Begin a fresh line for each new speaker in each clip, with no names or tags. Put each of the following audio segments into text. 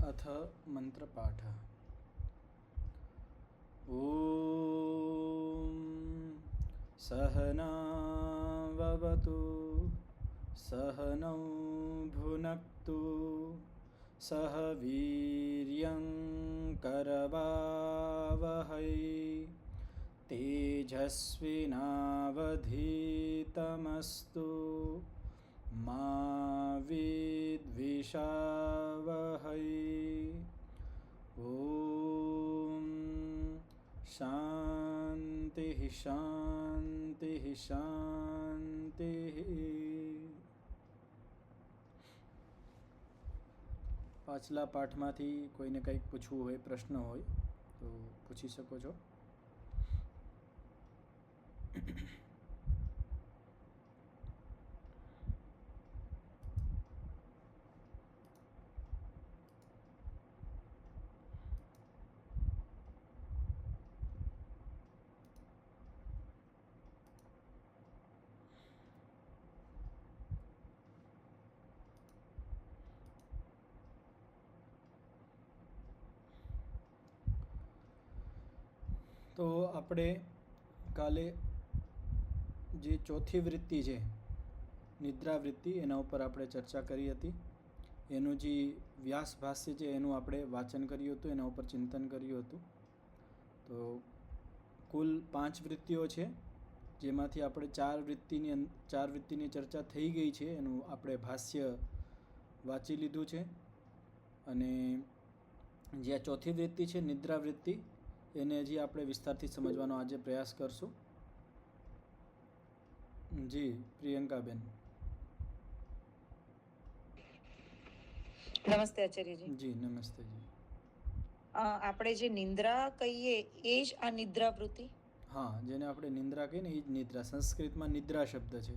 अथ मन्त्रपाठः। ॐ सहनाववतु सहनौ भुनक्तु सह वीर्यं करवावहै तेजस्विनावधीतमस्तु मा विद्विषावहै। ॐ શાંતિઃ શાંતિઃ શાંતિઃ। પાછલા પાઠમાંથી કોઈને કંઈક પૂછવું હોય, પ્રશ્ન હોય તો પૂછી શકો છો। તો આપણે કાલે જે ચોથી વૃત્તિ છે નિદ્રાવૃત્તિ, એના ઉપર આપણે ચર્ચા કરી હતી। એનું જે વ્યાસ ભાષ્ય છે એનું આપણે વાંચન કર્યું હતું, એના ઉપર ચિંતન કર્યું હતું। તો કુલ 5 વૃત્તિઓ છે, જેમાંથી આપણે 4 વૃત્તિની ચર્ચા થઈ ગઈ છે, એનું આપણે ભાષ્ય વાંચી લીધું છે। અને જે આ ચોથી વૃત્તિ છે નિદ્રાવૃત્તિ, એને હજી આપણે વિસ્તારથી સમજવાનો આજે પ્રયાસ કરશું। જી પ્રિયંકાબેન।
નમસ્તે આચાર્યજી।
જી નમસ્તે જી।
આપણે જે નિંદ્રા કહીએ એ જ આ નિદ્રાવૃત્તિ?
હા, જેને આપણે નિંદ્રા કહીએ ને એ જ નિદ્રા। સંસ્કૃતમાં નિદ્રા શબ્દ છે,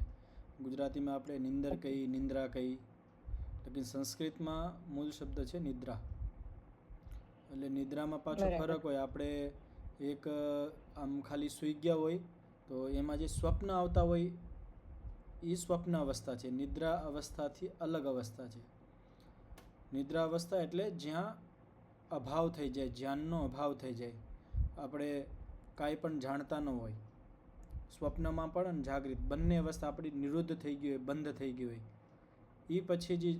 ગુજરાતીમાં આપણે નિંદર કહી, નિંદ્રા કહી, લેકિન સંસ્કૃતમાં મૂળ શબ્દ છે નિદ્રા। એટલે નિદ્રામાં પાછો ફરક હોય। આપણે એક આમ ખાલી સૂઈ ગયા હોય તો એમાં જે સ્વપ્ન આવતા હોય એ સ્વપ્ન અવસ્થા છે, નિદ્રા અવસ્થાથી અલગ અવસ્થા છે। નિદ્રા અવસ્થા એટલે જ્યાં અભાવ થઈ જાય, જ્ઞાનનો અભાવ થઈ જાય, આપણે કાંઈ પણ જાણતા ન હોય, સ્વપ્નમાં પણ અને જાગૃત બંને અવસ્થા આપણી નિરુદ્ધ થઈ ગઈ હોય, બંધ થઈ ગઈ હોય, એ પછી જે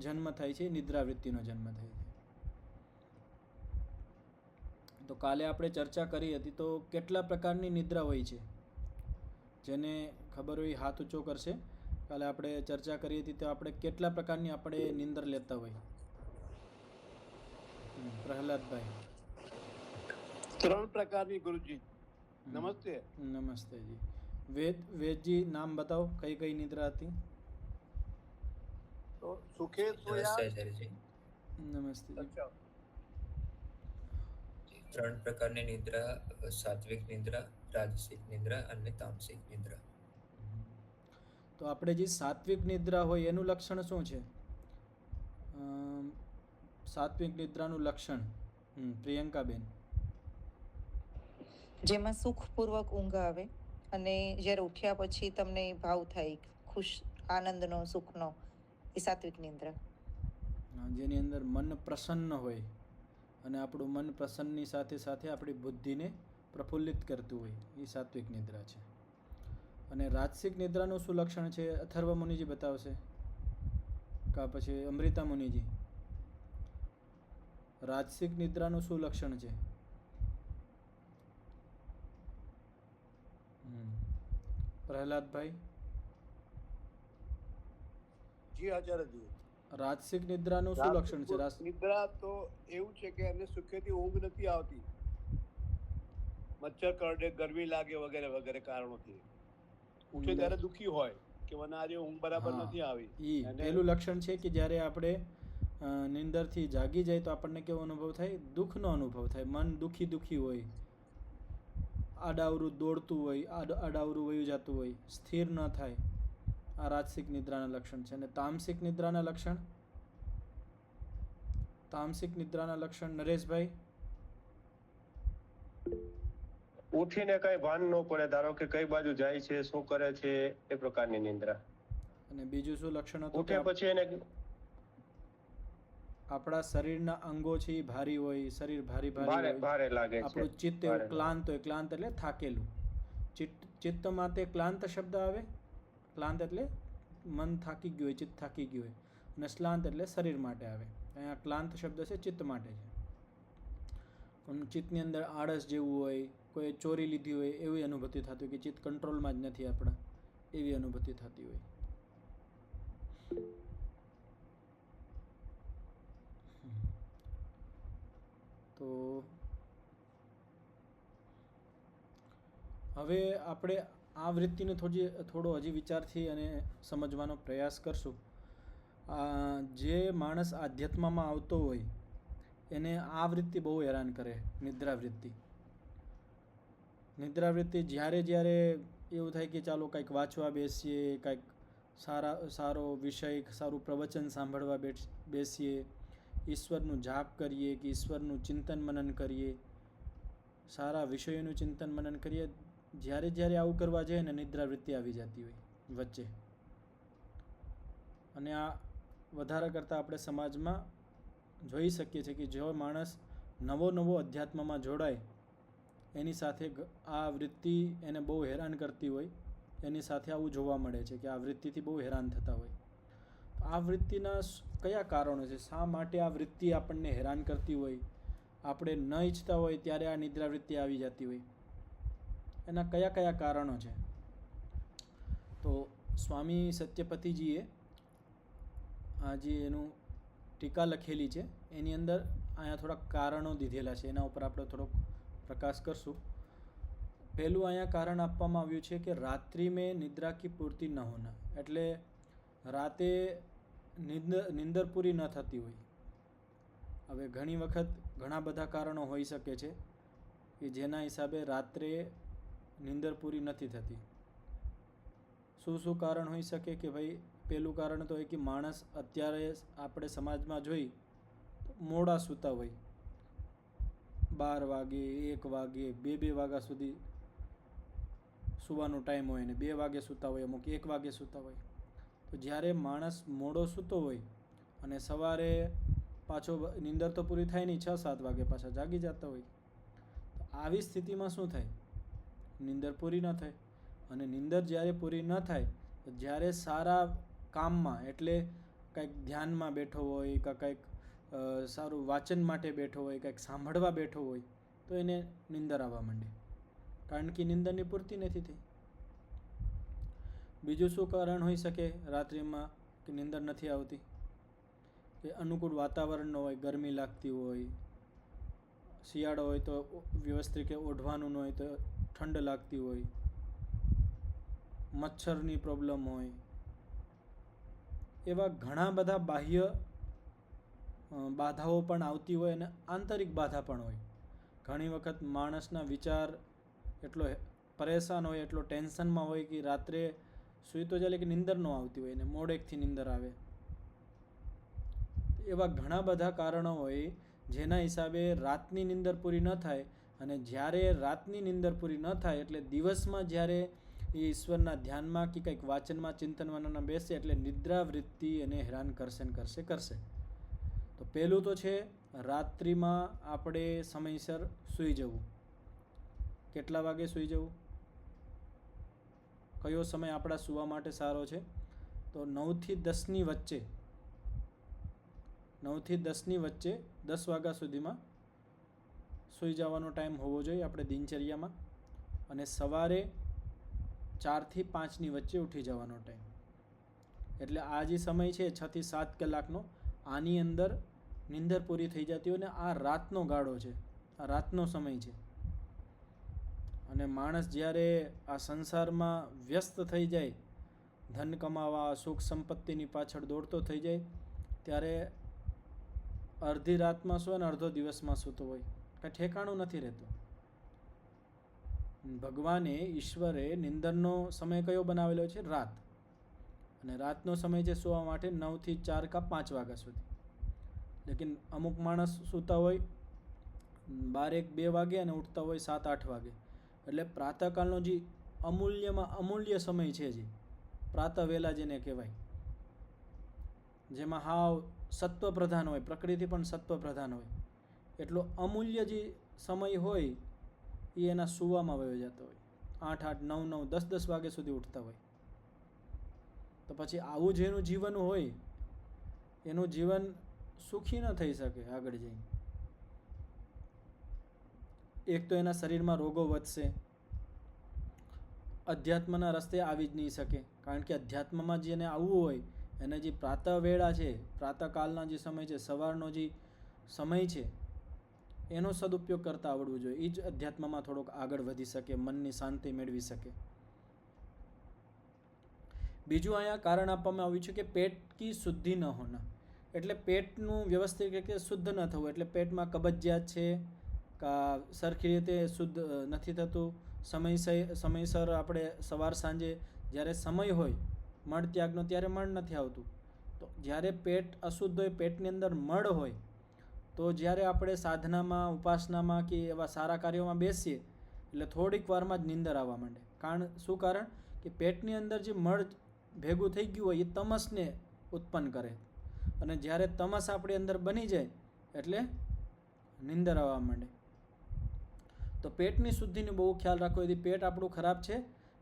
જન્મ થાય છે નિદ્રાવૃત્તિનો જન્મ થાય છે। તો કાલે આપણે ચર્ચા કરી હતી। તો કેટલા પ્રકારની નિદ્રા હોય છે, જેને ખબર હોય હાથ ઊંચો કરશે। કાલે આપણે ચર્ચા કરી હતી તો આપણે કેટલા પ્રકારની આપણે નિંદર લેતા હોય? પ્રહલાદભાઈ।
3 પ્રકારની ગુરુજી। નમસ્તે।
નમસ્તે જી। વેદજી નામ બતાવો, કઈ કઈ નિદ્રા હતી?
તો સુખે સોયા।
નમસ્તે જી।
3 પ્રકારની નિદ્રા: સાત્વિક નિદ્રા, રાજસિક નિદ્રા અને તામસિક નિદ્રા।
તો આપણે જે સાત્વિક નિદ્રા હોય એનું લક્ષણ શું છે? સાત્વિક નિદ્રાનું લક્ષણ પ્રિયંકાબેન।
જેમાં સુખપૂર્વક ઊંઘ આવે અને જ્યારે ઉઠ્યા પછી તમને ભાવ થાય ખુશ, આનંદનો, સુખનો, એ સાત્વિક નિદ્રા।
જેની અંદર મન પ્રસન્ન હોય અને આપણું મન પ્રસન્નની સાથે સાથે આપણી બુદ્ધિને પ્રફુલ્લિત કરતું હોય, એ સાત્વિક નિદ્રા છે। અને રાજસિક નિદ્રાનું શું લક્ષણ છે? અથર્વ મુનિજી બતાવશે કા પછી અમૃતા મુનિજી? રાજસિક નિદ્રાનું શું લક્ષણ છે? પ્રહલાદભાઈ।
જી આચાર્યજી।
રાજસિક નિદ્રાનું શું લક્ષણ છે?
નિદ્રા તો એવું છે કે એમને સુખેથી ઊંઘ નથી આવતી, મચ્છર કરડે, ગરમી લાગે વગેરે વગેરે કારણોથી ઉઠે ત્યારે દુખી હોય કે મને આજે ઊંઘ બરાબર નથી આવી।
પહેલું લક્ષણ છે કે જ્યારે આપણે નિંદરથી જાગી જાય તો આપણને કેવો અનુભવ થાય? દુઃખનો અનુભવ થાય। મન દુઃખી દુઃખી હોય, આડાવરું દોડતું હોય, આડાવરું વયું જતું હોય, સ્થિર ન થાય। આ રાજસિક નિદ્રાના લક્ષણ છે। અને તામસિક નિદ્રાના લક્ષણ? તામસિક નિદ્રાના લક્ષણ નરેશભાઈ?
ઉઠીને કઈ ભાન ન પડે, ધારો કે કઈ બાજુ જાય છે, શું કરે છે, એ પ્રકારની નિંદ્રા।
અને બીજું શું લક્ષણ હતું?
ઉઠે પછી એને
આપણા શરીરના અંગો છે એ ભારી હોય, શરીર ભારી
ભારે
હોય,
ભારે લાગે છે.
આપણું ચિત્ત
ભારે
એવું ક્લાંત હોય, ક્લાંત એટલે થાકેલું. ચિત્તમાં તે ક્લાંત શબ્દ આવે. ક્લાંત એટલે મન થાકી ગયું હોય, ચિત્ત થાકી ગયું હોય, અને શ્લાંત એટલે શરીર માટે આવે. અહીંયા ક્લાંત શબ્દ છે ચિત્ત માટે છે. પણ ચિત્તની અંદર આળસ જેવું હોય, કોઈ ચોરી લીધી હોય એવી અનુભૂતિ થતી હોય, કે ચિત્ત કંટ્રોલમાં જ નથી આપણા, એવી અનુભૂતિ થતી હોય. તો હવે આપણે આ વૃત્તિને થોડો હજી વિચારથી અને સમજવાનો પ્રયાસ કરશું. જે માણસ આધ્યાત્મમાં આવતો હોય એને આ વૃત્તિ બહુ હેરાન કરે, નિદ્રાવૃત્તિ. નિદ્રાવૃત્તિ જ્યારે એવું થાય કે ચાલો કંઈક વાંચવા બેસીએ, કંઈક સારો વિષય, સારું પ્રવચન સાંભળવા બેસીએ, ઈશ્વરનું જાપ કરીએ કે ઈશ્વરનું ચિંતન મનન કરીએ, સારા વિષયોનું ચિંતન મનન કરીએ, જ્યારે આવું કરવા જાય ને નિદ્રાવૃત્તિ આવી જતી હોય વચ્ચે. અને આ વધારે કરતાં આપણે સમાજમાં જોઈ શકીએ છીએ કે જો માણસ નવો અધ્યાત્મમાં જોડાય એની સાથે આ વૃત્તિ એને બહુ હેરાન કરતી હોય, એની સાથે આવું જોવા મળે છે કે આ વૃત્તિથી બહુ હેરાન થતા હોય. આ વૃત્તિના કયા કારણો છે? શા માટે આ વૃત્તિ આપણને હેરાન કરતી હોય? આપણે ન ઈચ્છતા હોય ત્યારે આ નિદ્રાવૃત્તિ આવી જતી હોય. એના કયા કારણો છે? તો સ્વામી સત્યપતિજીએ જે એનું ટીકા લખેલી છે એની અંદર અહીંયા થોડાક કારણો દીધેલા છે, એના ઉપર આપણે થોડોક પ્રકાશ કરશું. પહેલું અહીંયા કારણ આપવામાં આવ્યું છે કે રાત્રિ મેં નિદ્રા કી પૂર્તિ ન હોના, એટલે રાતે નિંદર પૂરી ન થતી હોય. હવે ઘણી વખત ઘણા બધા કારણો હોઈ શકે છે કે જેના હિસાબે રાત્રે નિંદર પૂરી નથી થતી. શું કારણ હોઈ શકે? કે ભાઈ પહેલું કારણ તો એ કે માણસ અત્યારે આપણે સમાજમાં જોઈ મોડા સૂતા હોય, 12 વાગે, 1 વાગે, 2 વાગ્યા સુધી સૂવાનો ટાઈમ હોય, ને 2 વાગે સૂતા હોય, અમુક 1 વાગે સૂતા હોય. તો જ્યારે માણસ મોડો સૂતો હોય અને સવારે પાછો નિંદર તો પૂરી થાય નહીં, 6-7 વાગે પાછા જાગી જતા હોય, તો આવી સ્થિતિમાં શું થાય? નિંદર પૂરી ન થાય. અને નિંદર જ્યારે પૂરી ન થાય તો જ્યારે સારા કામમાં, એટલે કંઈક ધ્યાનમાં બેઠો હોય કે કંઈક સારું વાંચન માટે બેઠો હોય, કંઈક સાંભળવા બેઠો હોય, તો એને નિંદર આવવા માંડે, કારણ કે નિંદરની પૂર્તિ નથી થઈ. બીજું શું કારણ હોઈ શકે રાત્રિમાં કે નિંદર નથી આવતી? કે અનુકૂળ વાતાવરણ ન હોય, ગરમી લાગતી હોય, શિયાળો હોય તો વ્યવસ્થિત ઓઢવાનું ન હોય તો ઠંડ લાગતી હોય, મચ્છરની પ્રોબ્લેમ હોય, એવા ઘણા બધા બાહ્ય બાધાઓ પણ આવતી હોય અને આંતરિક બાધા પણ હોય. ઘણી વખત માણસના વિચાર એટલો પરેશાન હોય, એટલો ટેન્શનમાં હોય કે રાત્રે સૂઈ તો ચાલે કે નિંદર ન આવતી હોય, ને મોડેકથી નિંદર આવે. એવા ઘણા બધા કારણો હોય જેના હિસાબે રાતની નિંદર પૂરી ન થાય. અને જ્યારે રાતની નિંદર પૂરી ન થાય એટલે દિવસમાં જ્યારે એ ઈશ્વરના ધ્યાનમાં કે કંઈક વાંચનમાં, ચિંતન મનનમાં બેસે એટલે નિદ્રાવૃત્તિ એને હેરાન કરશે. તો પહેલું તો છે રાત્રિમાં આપણે સમયસર સૂઈ જવું. કેટલા વાગે સૂઈ જવું? કયો સમય આપણા સૂવા માટે સારો છે? તો 9 થી 10ની વચ્ચે, 9 થી 10ની વચ્ચે 10 વાગ્યા સુધીમાં સૂઈ જવાનો ટાઈમ હોવો જોઈએ આપણે દિનચર્યામાં. અને સવારે 4 થી 5ની વચ્ચે ઉઠી જવાનો ટાઈમ. એટલે આ જે સમય છે 6 થી 7 કલાકનો, આની અંદર નિંદર પૂરી થઈ જતી હોય. ને આ રાતનો ગાળો છે, આ રાતનો સમય છે. અને માણસ જ્યારે આ સંસારમાં વ્યસ્ત થઈ જાય, ધન કમાવા, સુખ સંપત્તિની પાછળ દોડતો થઈ જાય, ત્યારે અડધી રાતમાં સૂવે ને અડધો દિવસમાં સૂતો હોય, કાંઈ ઠેકાણું નથી રહેતું. ભગવાને, ઈશ્વરે નિંદરનો સમય કયો બનાવેલો છે? રાત. અને રાતનો સમય છે સૂવા માટે 9 થી 4 કે 5 વાગ્યા સુધી. લેકિન અમુક માણસ સૂતા હોય 12-1-2 વાગે અને ઉઠતા હોય 7-8 વાગે. એટલે પ્રાતઃકાળનો જે અમૂલ્ય સમય છે, જે પ્રાતઃ વેલા જેને કહેવાય, જેમાં હાવ સત્વ પ્રધાન હોય, પ્રકૃતિ પણ સત્વ પ્રધાન હોય, એટલો અમૂલ્ય જે સમય હોય એ એના સૂવામાં વયો જતો હોય. 8-8, 9-9, 10-10 વાગ્યા સુધી ઉઠતા હોય. તો પછી આવું જેનું જીવન હોય એનું જીવન સુખી ન થઈ શકે આગળ જઈને. એક તો એના શરીરમાં રોગો વધશે, અધ્યાત્મના રસ્તે આવી જ નહીં શકે, કારણ કે અધ્યાત્મમાં જેને આવવું હોય એને જે પ્રાતઃ વેળા છે, પ્રાતઃકાલના જે સમય છે, સવારનો જે સમય છે એનો સદુપયોગ કરતા આવડવું જોઈએ. એ જ અધ્યાત્મમાં થોડોક આગળ વધી શકે, મનની શાંતિ મેળવી શકે. બીજું અહીંયા કારણ આપવામાં આવ્યું છે કે પેટ કી શુદ્ધિ ન હોના, એટલે પેટનું વ્યવસ્થિત રીતે શુદ્ધ ન થવું, એટલે પેટમાં કબજિયાત છે, સરખી રીતે શુદ્ધ નથી થતું, સમયસર આપણે સવાર સાંજે જ્યારે સમય હોય મળ ત્યાગનો ત્યારે મળ નથી આવતું. તો જ્યારે પેટ અશુદ્ધ હોય, પેટની અંદર મળ હોય, તો જ્યારે આપણે સાધનામાં, ઉપાસનામાં કે એવા સારા કાર્યોમાં બેસીએ એટલે થોડીક વારમાં જ નીંદર આવવા માંડે. શું કારણ કે પેટની અંદર જે મળ ભેગું થઈ ગયું હોય એ તમસને ઉત્પન્ન કરે, અને જ્યારે તમસ આપણી અંદર બની જાય એટલે નીંદર આવવા માંડે. તો પેટની શુદ્ધિનો બહુ ખ્યાલ રાખવો. यदि પેટ આપણું ખરાબ છે,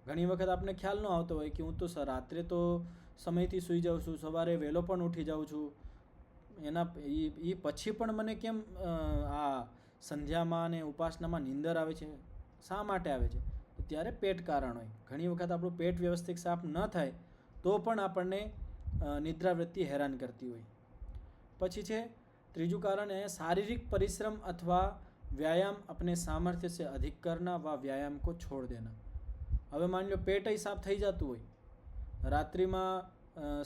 ઘણી વખત આપણે ખ્યાલ ન આવતો હોય કે હું તો રાત્રે તો સમયથી સૂઈ જાઉં છું, સવારે વહેલો પણ ઉઠી જાઉં છું, એ પછી પણ મને કેમ આ સંધ્યામાં અને ઉપાસનામાં નીંદર આવે છે, શા માટે આવે છે? તો ત્યારે પેટ કારણ હોય. ઘણી વખત આપણું પેટ વ્યવસ્થિત સાફ ન થાય તો પણ આપણને નિદ્રાવૃત્તિ હેરાન કરતી હોય. પછી છે ત્રીજું કારણ, એ શારીરિક પરિશ્રમ અથવા व्यायाम अपने सामर्थ्य से अधिक करना व व्यायाम को छोड़ देना. હવે માની લો પેટ સાફ થઈ જતું હોય, રાત્રિમાં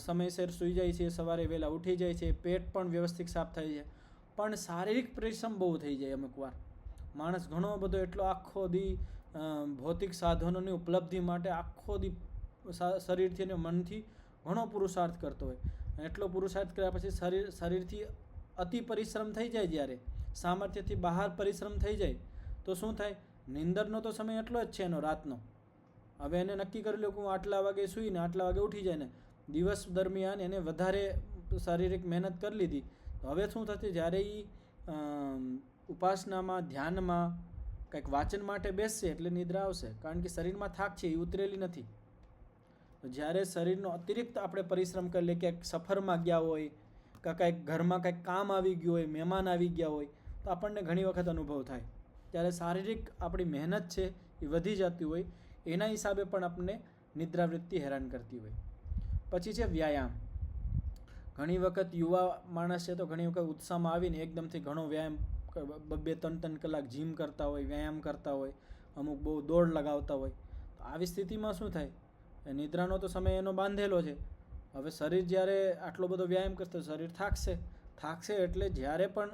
સમયસર સૂઈ જાય છે, સવારે વહેલા ઉઠી જાય છે, પેટ પણ વ્યવસ્થિત સાફ થઈ જાય, પણ શારીરિક પરિશ્રમ બહુ થઈ જાય. અમુક વાર માણસ ઘણો બધો એટલો આખો દી ભૌતિક સાધનોની ઉપલબ્ધિ માટે આખો દી શરીરથી અને મનથી ઘણો પુરુષાર્થ કરતો હોય, એટલો પુરુષાર્થ કર્યા પછી શરીરથી અતિ પરિશ્રમ થઈ જાય, જ્યારે સામર્થ્યથી બહાર પરિશ્રમ થઈ જાય તો શું થાય? નીંદરનો તો સમય એટલો જ છે એનો, રાતનો. હવે એને નક્કી કરી લો કે હું આટલા વાગે સૂઈને આટલા વાગે ઉઠી જાય ને, દિવસ દરમિયાન એને વધારે શારીરિક મહેનત કરી લીધી, તો હવે શું થશે? જ્યારે એ ઉપાસનામાં, ધ્યાનમાં, કંઈક વાંચન માટે બેસશે એટલે નિદ્રા આવશે, કારણ કે શરીરમાં થાક છે, એ ઉતરેલી નથી. તો જ્યારે શરીરનો અતિરિક્ત આપણે પરિશ્રમ કરી લઈએ, ક્યાંક સફરમાં ગયા હોય કે કંઈક ઘરમાં કંઈક કામ આવી ગયું હોય, મહેમાન આવી ગયા હોય, તો આપણને ઘણી વખત અનુભવ થાય. ત્યારે શારીરિક આપણી મહેનત છે એ વધી જતી હોય, એના હિસાબે પણ આપણને નિદ્રાવૃત્તિ હેરાન કરતી હોય. પછી છે વ્યાયામ. ઘણી વખત યુવા માણસ છે તો ઘણી વખત ઉત્સાહમાં આવીને એકદમથી ઘણો વ્યાયામ 2-3 કલાક જીમ કરતા હોય, વ્યાયામ કરતા હોય, અમુક બહુ દોડ લગાવતા હોય. તો આવી સ્થિતિમાં શું થાય? નિદ્રાનો તો સમય એનો બાંધેલો છે. હવે શરીર જ્યારે આટલો બધો વ્યાયામ કરશે, શરીર થાકશે એટલે જ્યારે પણ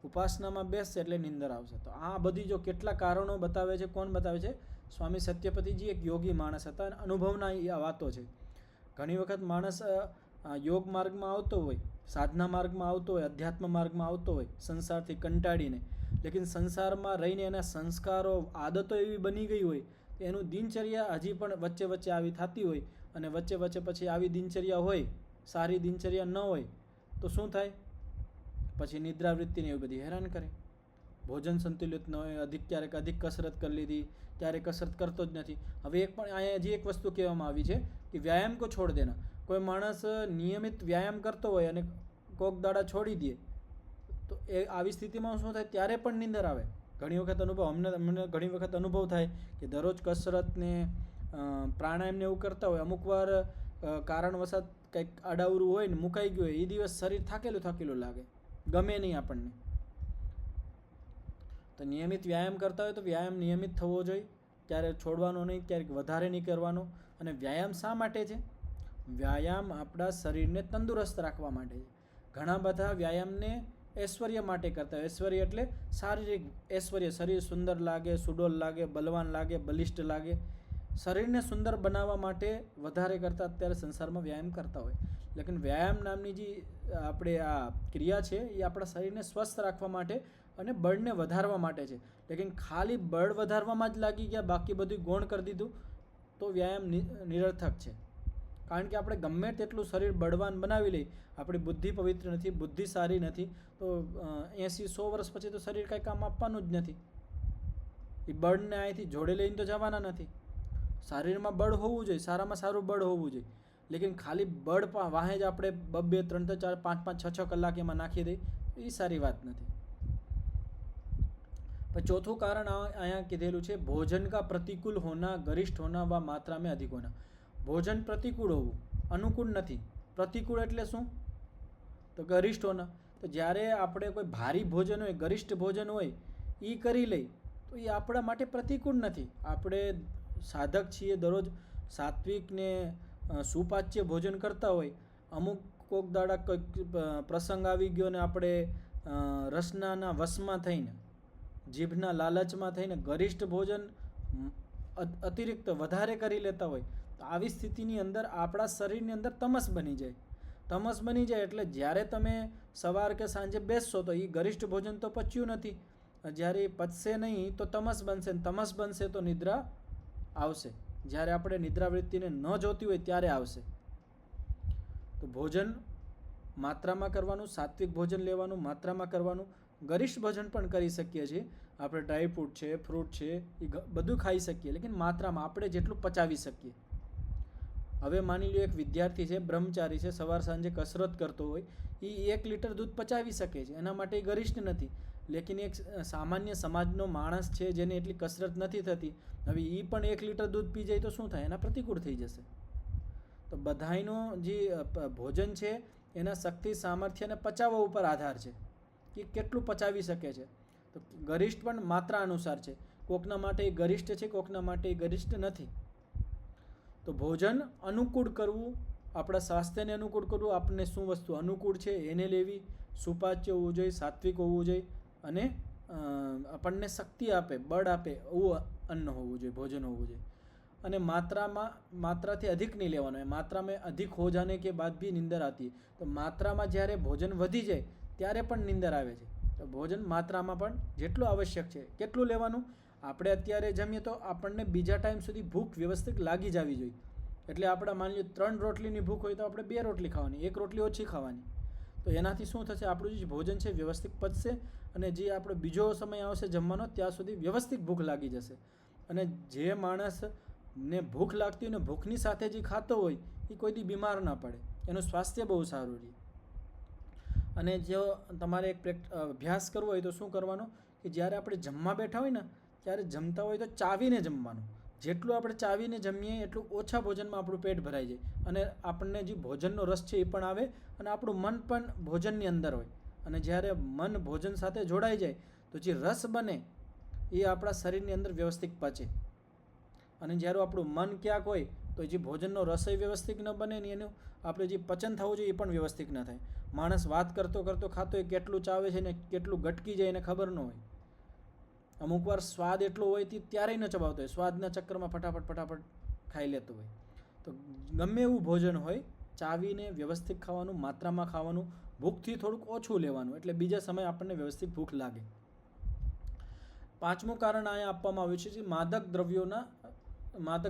ઉપાસનામાં બેસશે એટલે નિંદર આવશે. તો આ બધી જો કેટલા કારણો બતાવે છે, કોણ બતાવે છે? સ્વામી સત્યપતિજી એક યોગી માણસ હતા, અને અનુભવના આ વાતો છે. ઘણી વખત માણસ યોગ માર્ગમાં આવતો હોય, સાધના માર્ગમાં આવતો હોય, અધ્યાત્મ માર્ગમાં આવતો હોય, સંસારથી કંટાળીને, લેકિન સંસારમાં રહીને એના સંસ્કારો, આદતો એવી બની ગઈ હોય કે એનું દિનચર્યા હજી પણ વચ્ચે વચ્ચે આવી થતી હોય, અને વચ્ચે વચ્ચે પછી આવી દિનચર્યા હોય, સારી દિનચર્યા ન હોય તો શું થાય? પછી નિદ્રાવૃત્તિને એવી બધી હેરાન કરે. ભોજન સંતુલિત ન હોય, ક્યારેક અધિક કસરત કરી લીધી, ક્યારેક કસરત કરતો જ નથી. હવે એક પણ અહીંયા હજી એક વસ્તુ કહેવામાં આવી છે કે વ્યાયામ કો છોડ દેના. કોઈ માણસ નિયમિત વ્યાયામ કરતો હોય અને કોક દાડા છોડી દે તો એ આવી સ્થિતિમાં શું થાય? ત્યારે પણ નીંદર આવે. ઘણી વખત અમને ઘણી વખત અનુભવ થાય કે દરરોજ કસરતને પ્રાણાયામને એવું કરતા હોય, અમુક વાર કારણવશાત કંઈક આડાવરું હોય ને મુકાઈ ગયું હોય, એ દિવસ શરીર થાકેલું લાગે, ગમે નહીં આપણને. તો નિયમિત વ્યાયામ કરતા હોય તો વ્યાયામ નિયમિત થવો જોઈએ, ક્યારેક છોડવાનો નહીં, ક્યારેક વધારે નહીં કરવાનો. અને વ્યાયામ શા માટે છે? વ્યાયામ આપણા શરીરને તંદુરસ્ત રાખવા માટે છે. ઘણા બધા વ્યાયામને ઐશ્વર્ય માટે કરતા હોય. ઐશ્વર્ય એટલે શારીરિક ઐશ્વર્ય, શરીર સુંદર લાગે, સુડોલ લાગે, બલવાન લાગે, બલિષ્ઠ લાગે. શરીરને સુંદર બનાવવા માટે વધારે કરતાં અત્યારે સંસારમાં વ્યાયામ કરતા હોય. લેકિન વ્યાયામ નામની જે આપણે આ ક્રિયા છે એ આપણા શરીરને સ્વસ્થ રાખવા માટે અને બળને વધારવા માટે છે. લેકિન ખાલી બળ વધારવામાં જ લાગી ગયા, બાકી બધું ગૌણ કરી દીધું તો વ્યાયામ નિરર્થક છે. કારણ કે આપણે ગમે તેટલું શરીર બળવાન બનાવી લઈએ, આપણી બુદ્ધિ પવિત્ર નથી, બુદ્ધિ સારી નથી, તો 80-100 વર્ષ પછી તો શરીર કાંઈ કામ આપવાનું જ નથી. એ બળને અહીંથી જોડે લઈને તો જવાના નથી. શરીરમાં બળ હોવું જોઈએ, સારામાં સારું બળ હોવું જોઈએ, લેકિન ખાલી બળ વાહે જ આપણે 2, 3, 4, 5, 6 કલાક એમાં નાખી દઈએ, એ સારી વાત નથી. पर चौथું કારણ અહીંયા કીધેલું છે, ભોજન કા પ્રતિકૂળ હોના गरिष्ठ होना व मात्रा में अधिक होना. ભોજન પ્રતિકૂળ હોવું, અનુકૂળ નથી. પ્રતિકૂળ એટલે શું? તો गरिष्ठ होना. તો જ્યારે આપણે કોઈ ભારી ભોજન હોય, गरिष्ठ ભોજન હોય, એ કરી લઈ તો એ આપણા માટે પ્રતિકૂળ નથી. આપણે સાધક છીએ, દરરોજ સાત્વિક ને સુપાચ્ય ભોજન કરતા હોય, અમુક કોક દાડા કંઈક પ્રસંગ આવી ગયો ને આપણે રસનાના વશમાં થઈને, જીભના લાલચમાં થઈને गरिष्ठ ભોજન અતિરિક્ત વધારે કરી લેતા હોય, તો આવી સ્થિતિની અંદર આપણા શરીરની અંદર તમસ બની જાય. તમસ બની જાય એટલે જ્યારે તમે સવાર કે સાંજે બેસશો તો એ गरिष्ठ ભોજન તો પચ્યું નથી. જ્યારે એ પચશે નહીં તો તમસ બનશે, તમસ બનશે તો નિદ્રા આવશે. જ્યારે આપણે નિદ્રાવૃત્તિને ન જોતી હોય ત્યારે આવશે. તો ભોજન માત્રામાં કરવાનું, સાત્વિક ભોજન લેવાનું, માત્રામાં કરવાનું. गरिष्ठ ભોજન પણ કરી શકીએ છીએ, આપણે ડ્રાયફ્રૂટ છે, ફ્રૂટ છે, એ બધું ખાઈ શકીએ, લેકિન માત્રામાં આપણે જેટલું પચાવી શકીએ. હવે માની લો એક વિદ્યાર્થી છે, બ્રહ્મચારી છે, સવાર સાંજે કસરત કરતો હોય, એ 1 લીટર દૂધ પચાવી શકે છે, એના માટે એ गरिष्ठ નથી. લેકિન એક સામાન્ય સમાજનો માણસ છે જેને એટલી કસરત નથી થતી, હવે એ પણ 1 લીટર દૂધ પી જાય તો શું થાય? એના પ્રતિકૂળ થઈ જશે. તો બધાયનો જે ભોજન છે એના શક્તિ સામર્થ્યને પચાવવા ઉપર આધાર છે કે કેટલું પચાવી શકે છે. તો गरिष्ठ પણ માત્રા અનુસાર છે. કોકના માટે એ गरिष्ठ છે, કોકના માટે એ गरिष्ठ નથી. તો ભોજન અનુકૂળ કરવું, આપણા સ્વાસ્થ્યને અનુકૂળ કરવું, આપણને શું વસ્તુ અનુકૂળ છે એને લેવી, સુપાચ્ય હોવું જોઈએ, સાત્વિક હોવું જોઈએ, અને આપણને શક્તિ આપે, બળ આપે એવું અન્ન હોવું જોઈએ, ભોજન હોવું જોઈએ. અને માત્રાથી અધિક નહીં લેવાનું है. मात्रा में अधिक हो जाने के बाद भी नींदर आती है. તો માત્રામાં જ્યારે ભોજન વધી જાય ત્યારે પણ નીંદર આવે છે. તો ભોજન માત્રામાં પણ જેટલું આવશ્યક છે કેટલું લેવાનું. આપણે અત્યારે જમીએ તો આપણને બીજા ટાઈમ સુધી ભૂખ વ્યવસ્થિત લાગી જવી જોઈએ. એટલે આપણે માની લો 3 રોટલીની ભૂખ હોય તો આપણે 2 રોટલી ખાવાની, 1 રોટલી ઓછી ખાવાની. તો એનાથી શું થશે? આપણું જે ભોજન છે વ્યવસ્થિત પચશે, અને જે આપણો બીજો સમય આવશે જમવાનો ત્યાં સુધી વ્યવસ્થિત ભૂખ લાગી જશે. અને જે માણસને ભૂખ લાગતી હોય ને ભૂખની સાથે જે ખાતો હોય એ કોઈ દી બીમાર ના પડે, એનું સ્વાસ્થ્ય બહુ સારું રહે. અને જો તમારે એક અભ્યાસ કરવો હોય તો શું કરવાનો કે જ્યારે આપણે જમવા બેઠા હોય ને ત્યારે જમતા હોય તો ચાવીને જમવાનું. જેટલું આપણે ચાવીને જમીએ એટલું ઓછા ભોજનમાં આપણું પેટ ભરાઈ જાય, અને આપણને જે ભોજનનો રસ છે એ પણ આવે, અને આપણું મન પણ ભોજનની અંદર હોય. અને જ્યારે મન ભોજન સાથે જોડાઈ જાય તો જે રસ બને એ આપણા શરીરની અંદર વ્યવસ્થિત પચે. અને જ્યારે આપણું મન ક્યાંક હોય તો જે ભોજનનો રસોઈ વ્યવસ્થિત ન બને ને એનું આપણે જે પચન થવું જોઈએ એ પણ વ્યવસ્થિત ન થાય. માણસ વાત કરતો ખાતો હોય, કેટલું ચાવે છે ને કેટલું ગટકી જાય એને ખબર ન હોય. અમુક વાર સ્વાદ એટલો હોય ત્યારે ન ચબાવતો હોય, સ્વાદના ચક્કરમાં ફટાફટ ખાઈ લેતો હોય. તો ગમે એવું ભોજન હોય ચાવીને વ્યવસ્થિત ખાવાનું, માત્રામાં ખાવાનું, ભૂખથી થોડુંક ઓછું લેવાનું, એટલે બીજા સમયે આપણને વ્યવસ્થિત ભૂખ લાગે. 5મું કારણ અહીંયા આપવામાં આવ્યું છે જે માદક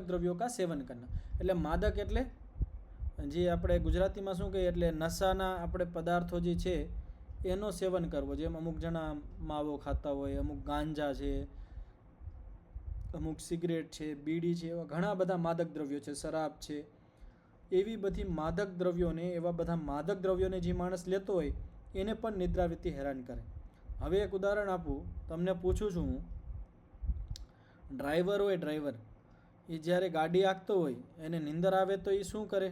દ્રવ્યો કા સેવન કરના. એટલે માદક એટલે જે આપણે ગુજરાતીમાં શું કહીએ એટલે નશાના આપણે પદાર્થો જે છે એનો સેવન કરવો. જેમ અમુક જણા માવો ખાતા હોય, અમુક ગાંજા છે, અમુક સિગરેટ છે, બીડી છે, એવા ઘણા બધા માદક દ્રવ્યો છે, શરાબ છે. એવી બધી માદક દ્રવ્યોને જે માણસ લેતો હોય એને પણ નિદ્રાવૃત્તિ હેરાન કરે. હવે એક ઉદાહરણ આપું, તમને પૂછું છું હું, ડ્રાઈવર એ જ્યારે ગાડી હાંકતો હોય એને નીંદર આવે તો એ શું કરે?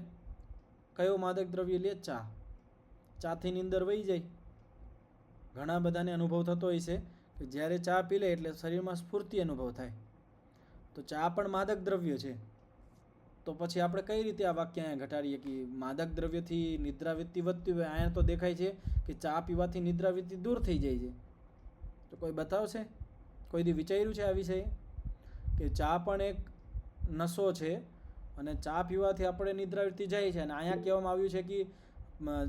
કયો માદક દ્રવ્ય લે? ચાથી નીંદર વહી જાય. ઘણા બધાને અનુભવ થતો હોય છે કે જ્યારે ચા પી લે એટલે શરીરમાં સ્ફૂર્તિ અનુભવ થાય. તો ચા પણ માદક દ્રવ્ય છે. તો પછી આપણે કઈ રીતે આ વાક્ય અહીંયા ઘટાડીએ કે માદક દ્રવ્યથી નિદ્રાવૃત્તિ વધતી હોય? અહીંયા તો દેખાય છે કે ચા પીવાથી નિદ્રાવૃત્તિ દૂર થઈ જાય છે. તો કોઈ બતાવશે? કોઈ દી વિચાર્યું છે આ વિષય કે ચા પણ એક નશો છે અને ચા પીવાથી આપણે નિદ્રાવૃત્તિ જાય છે? અને અહીંયા કહેવામાં આવ્યું છે કે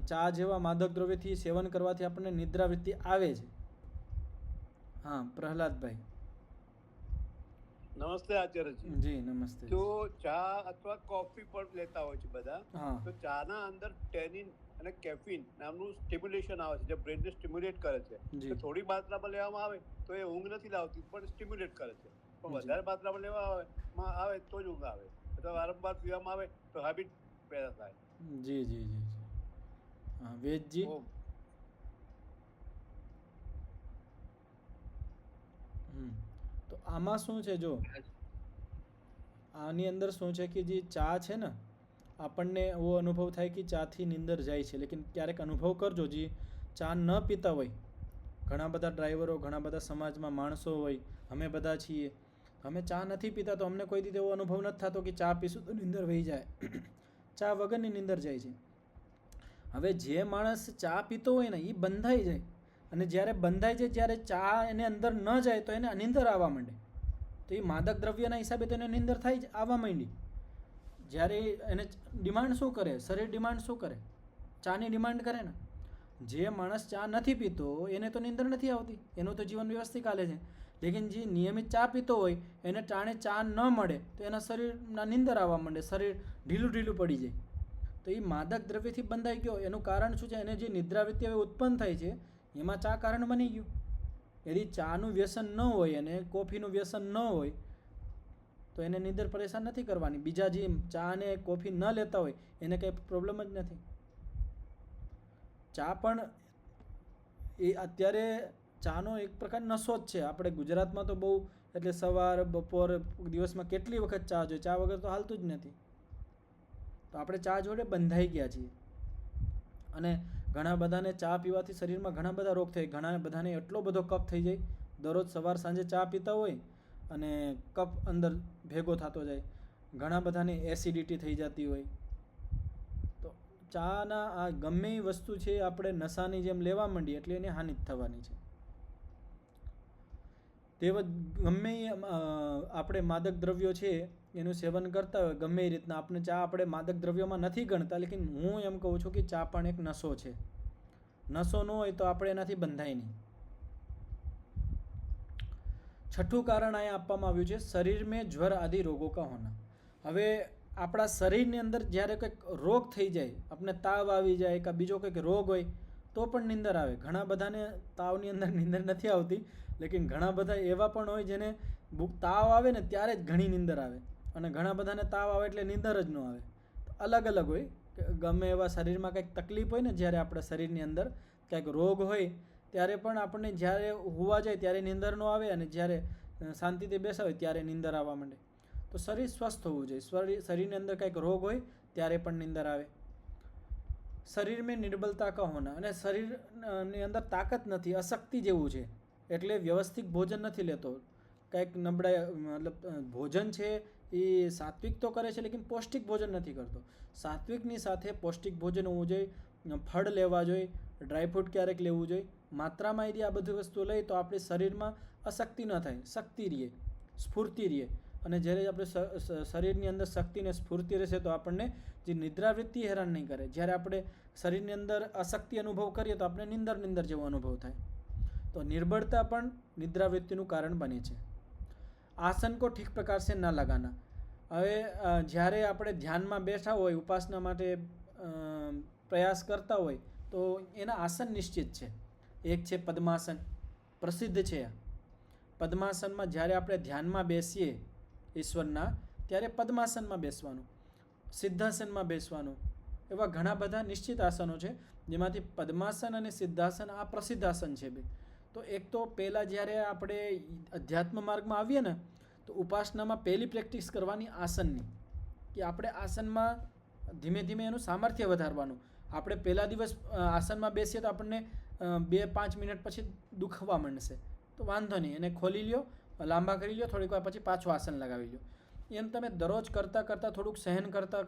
ચા જેવા માદક દ્રવ્યથી સેવન કરવાથી આપણને નિદ્રાવૃત્તિ આવે છે. હા, પ્રહલાદભાઈ.
નમસ્તે આચાર્યજી.
જી નમસ્તે.
તો ચા અથવા કોફી પણ લેતા હોય છે બધા.
હા
તો ચાના અંદર ટેનિન અને કેફીન નામનું સ્ટિમ્યુલેશન આવે છે, જે બ્રેનને સ્ટિમ્યુલેટ કરે છે.
જી
તો થોડી માત્રામાં લેવામાં આવે તો એ ઊંઘ નથી લાવતી, પણ સ્ટિમ્યુલેટ કરે છે. પણ
જી.
વધારે માત્રામાં લેવામાં આવે તો જ ઊંઘ આવે, અથવા વારંવાર પીવામાં આવે તો હેબિટ પેદા થાય.
જી જી જી જી. હા વેદજી.
ઓમ.
તો આમાં શું છે, જો આની અંદર શું છે કે જે ચા છે ને, આપણને એવો અનુભવ થાય કે ચાથી નીંદર જાય છે, લેકિન ક્યારેક અનુભવ કરજો જે ચા ન પીતા હોય, ઘણા બધા ડ્રાઈવરો, ઘણા બધા સમાજમાં માણસો હોય, અમે બધા છીએ, અમે ચા નથી પીતા તો અમને કોઈ દી એવો અનુભવ નથી થતો કે ચા પીશું તો નીંદર વહી જાય. ચા વગરની નીંદર જાય છે. હવે જે માણસ ચા પીતો હોય ને એ બંધાઈ જાય, અને જ્યારે બંધાઈ જાય જ્યારે ચા એને અંદર ન જાય તો એને નીંદર આવવા માંડે. તો એ માદક દ્રવ્યના હિસાબે તો એને નીંદર થાય જ આવવા માંડી. જ્યારે એને ડિમાન્ડ શું કરે, શરીર ડિમાન્ડ શું કરે, ચાની ડિમાન્ડ કરે ને. જે માણસ ચા નથી પીતો એને તો નીંદર નથી આવતી, એનું તો જીવન વ્યવસ્થિત ચાલે છે. લેકિન જે નિયમિત ચા પીતો હોય એને ટાણે ચા ન મળે તો એના શરીરના નીંદર આવવા માંડે, શરીર ઢીલું ઢીલું પડી જાય. તો એ માદક દ્રવ્યથી બંધાઈ ગયો. એનું કારણ શું છે, એને જે નિદ્રાવૃત્તિ હવે ઉત્પન્ન થાય છે એમાં ચા કારણ બની ગયું. यदि ચાનું વ્યસન ન હોય અને કોફીનું વ્યસન ન હોય તો એને નીંદર પરેશાન નથી કરવાની. બીજા જે ચા અને કોફી ન લેતા હોય એને કંઈ પ્રોબ્લેમ જ નથી. ચા પણ એ અત્યારે ચાનો એક પ્રકાર નશો જ છે. આપણે ગુજરાતમાં તો બહુ, એટલે સવાર બપોર દિવસમાં કેટલી વખત ચા જોઈએ, ચા વગર તો હાલતું જ નથી. તો આપણે ચા જોડે બંધાઈ ગયા છીએ. અને ઘણા બધાને ચા પીવાથી શરીરમાં ઘણા બધા રોગ થાય. ઘણા બધાને એટલો બધો કફ થઈ જાય, દરરોજ સવાર સાંજે ચા પીતા હોય અને કફ અંદર ભેગો થતો જાય. ઘણા બધાને એસિડિટી થઈ જતી હોય. તો ચાના આ ગમે એ વસ્તુ છે આપણે નશાની જેમ લેવા માંડીએ એટલે એને હાનિ જ થવાની છે. તેવા ગમે આપણે માદક દ્રવ્યો છે એનું સેવન કરતા હોય ગમે એ રીતના, આપણે ચા આપણે માદક દ્રવ્યોમાં નથી ગણતા, લેકિન હું એમ કહું છું કે ચા પણ એક નશો છે. નશો ન હોય તો આપણે એનાથી બંધાય નહીં. છઠ્ઠું કારણ અહીંયા આપવામાં આવ્યું છે, શરીર મેં જ્વર આદિ રોગો કા હોના. હવે આપણા શરીરની અંદર જ્યારે કંઈક રોગ થઈ જાય, આપણે તાવ આવી જાય કે બીજો કંઈક રોગ હોય તો પણ નીંદર આવે. ઘણા બધાને તાવની અંદર નીંદર નથી આવતી, લેકિન ઘણા બધા એવા પણ હોય જેને તાવ આવે ને ત્યારે જ ઘણી નીંદર આવે, અને ઘણા બધાને તાવ આવે એટલે નીંદર જ ન આવે. અલગ અલગ હોય. ગમે એવા શરીરમાં કંઈક તકલીફ હોય ને, જ્યારે આપણા શરીરની અંદર કંઈક રોગ હોય ત્યારે પણ આપણને જ્યારે હોવા જાય ત્યારે નીંદર ન આવે, અને જ્યારે શાંતિથી બેસા હોય ત્યારે નીંદર આવવા માંડે. તો શરીર સ્વસ્થ હોવું જોઈએ. શરીરની અંદર કંઈક રોગ હોય ત્યારે પણ નીંદર આવે. શરીર મેં નિર્બલતા કા હોના, અને શરીરની અંદર તાકાત નથી, અશક્તિ જેવું છે, એટલે વ્યવસ્થિત ભોજન નથી લેતો. કંઈક નબળાઈ, મતલબ ભોજન છે એ સાત્વિક તો કરે છે લેકિન પૌષ્ટિક ભોજન નથી કરતો. સાત્વિકની સાથે પૌષ્ટિક ભોજન હોવું જોઈએ, ફળ લેવા જોઈએ, ડ્રાયફ્રૂટ ક્યારેક લેવું જોઈએ. માત્રામાં यदि આ બધી વસ્તુ લઈએ તો આપણે શરીરમાં અશક્તિ ન થાય, શક્તિ રહે, સ્ફૂર્તિ રહે. અને જ્યારે આપણે શરીરની અંદર શક્તિ અને સ્ફૂર્તિ રહેશે તો આપણને જે નિદ્રાવૃત્તિ હેરાન નહીં કરે. જ્યારે આપણે શરીરની અંદર અશક્તિ અનુભવ કરીએ તો આપણે નીંદર જેવો અનુભવ થાય. તો નિર્બળતા પણ નિદ્રાવૃત્તિનું કારણ બને છે. આસન કો ઠીક પ્રકાર સે ના લગાના. હવે જ્યારે આપણે ધ્યાનમાં બેઠા હોય, ઉપાસના માટે પ્રયાસ કરતા હોય તો એના આસન નિશ્ચિત છે. એક છે પદ્માસન, પ્રસિદ્ધ છે. પદ્માસનમાં જ્યારે આપણે ધ્યાનમાં બેસીએ ઈશ્વરના, ત્યારે પદ્માસનમાં બેસવાનું, સિદ્ધાસનમાં બેસવાનું. એવા ઘણા બધા નિશ્ચિત આસનો છે, જેમાંથી પદ્માસન અને સિદ્ધાસન આ પ્રસિદ્ધ આસન છે બે. તો એક તો પહેલાં જ્યારે આપણે અધ્યાત્મ માર્ગમાં આવીએ ને તો ઉપાસનામાં પહેલી પ્રેક્ટિસ કરવાની આસનની, કે આપણે આસનમાં ધીમે ધીમે એનું સામર્થ્ય વધારવાનું. આપણે પહેલા દિવસ આસનમાં બેસીએ તો આપણને 2-5 મિનિટ પછી દુખવા માંડશે, તો વાંધો નહીં, એને ખોલી લ્યો, લાંબા કરી લ્યો, થોડીક વાર પછી પાછું આસન લગાવી લ્યો. એમ તમે દરરોજ કરતાં થોડુંક સહન કરતાં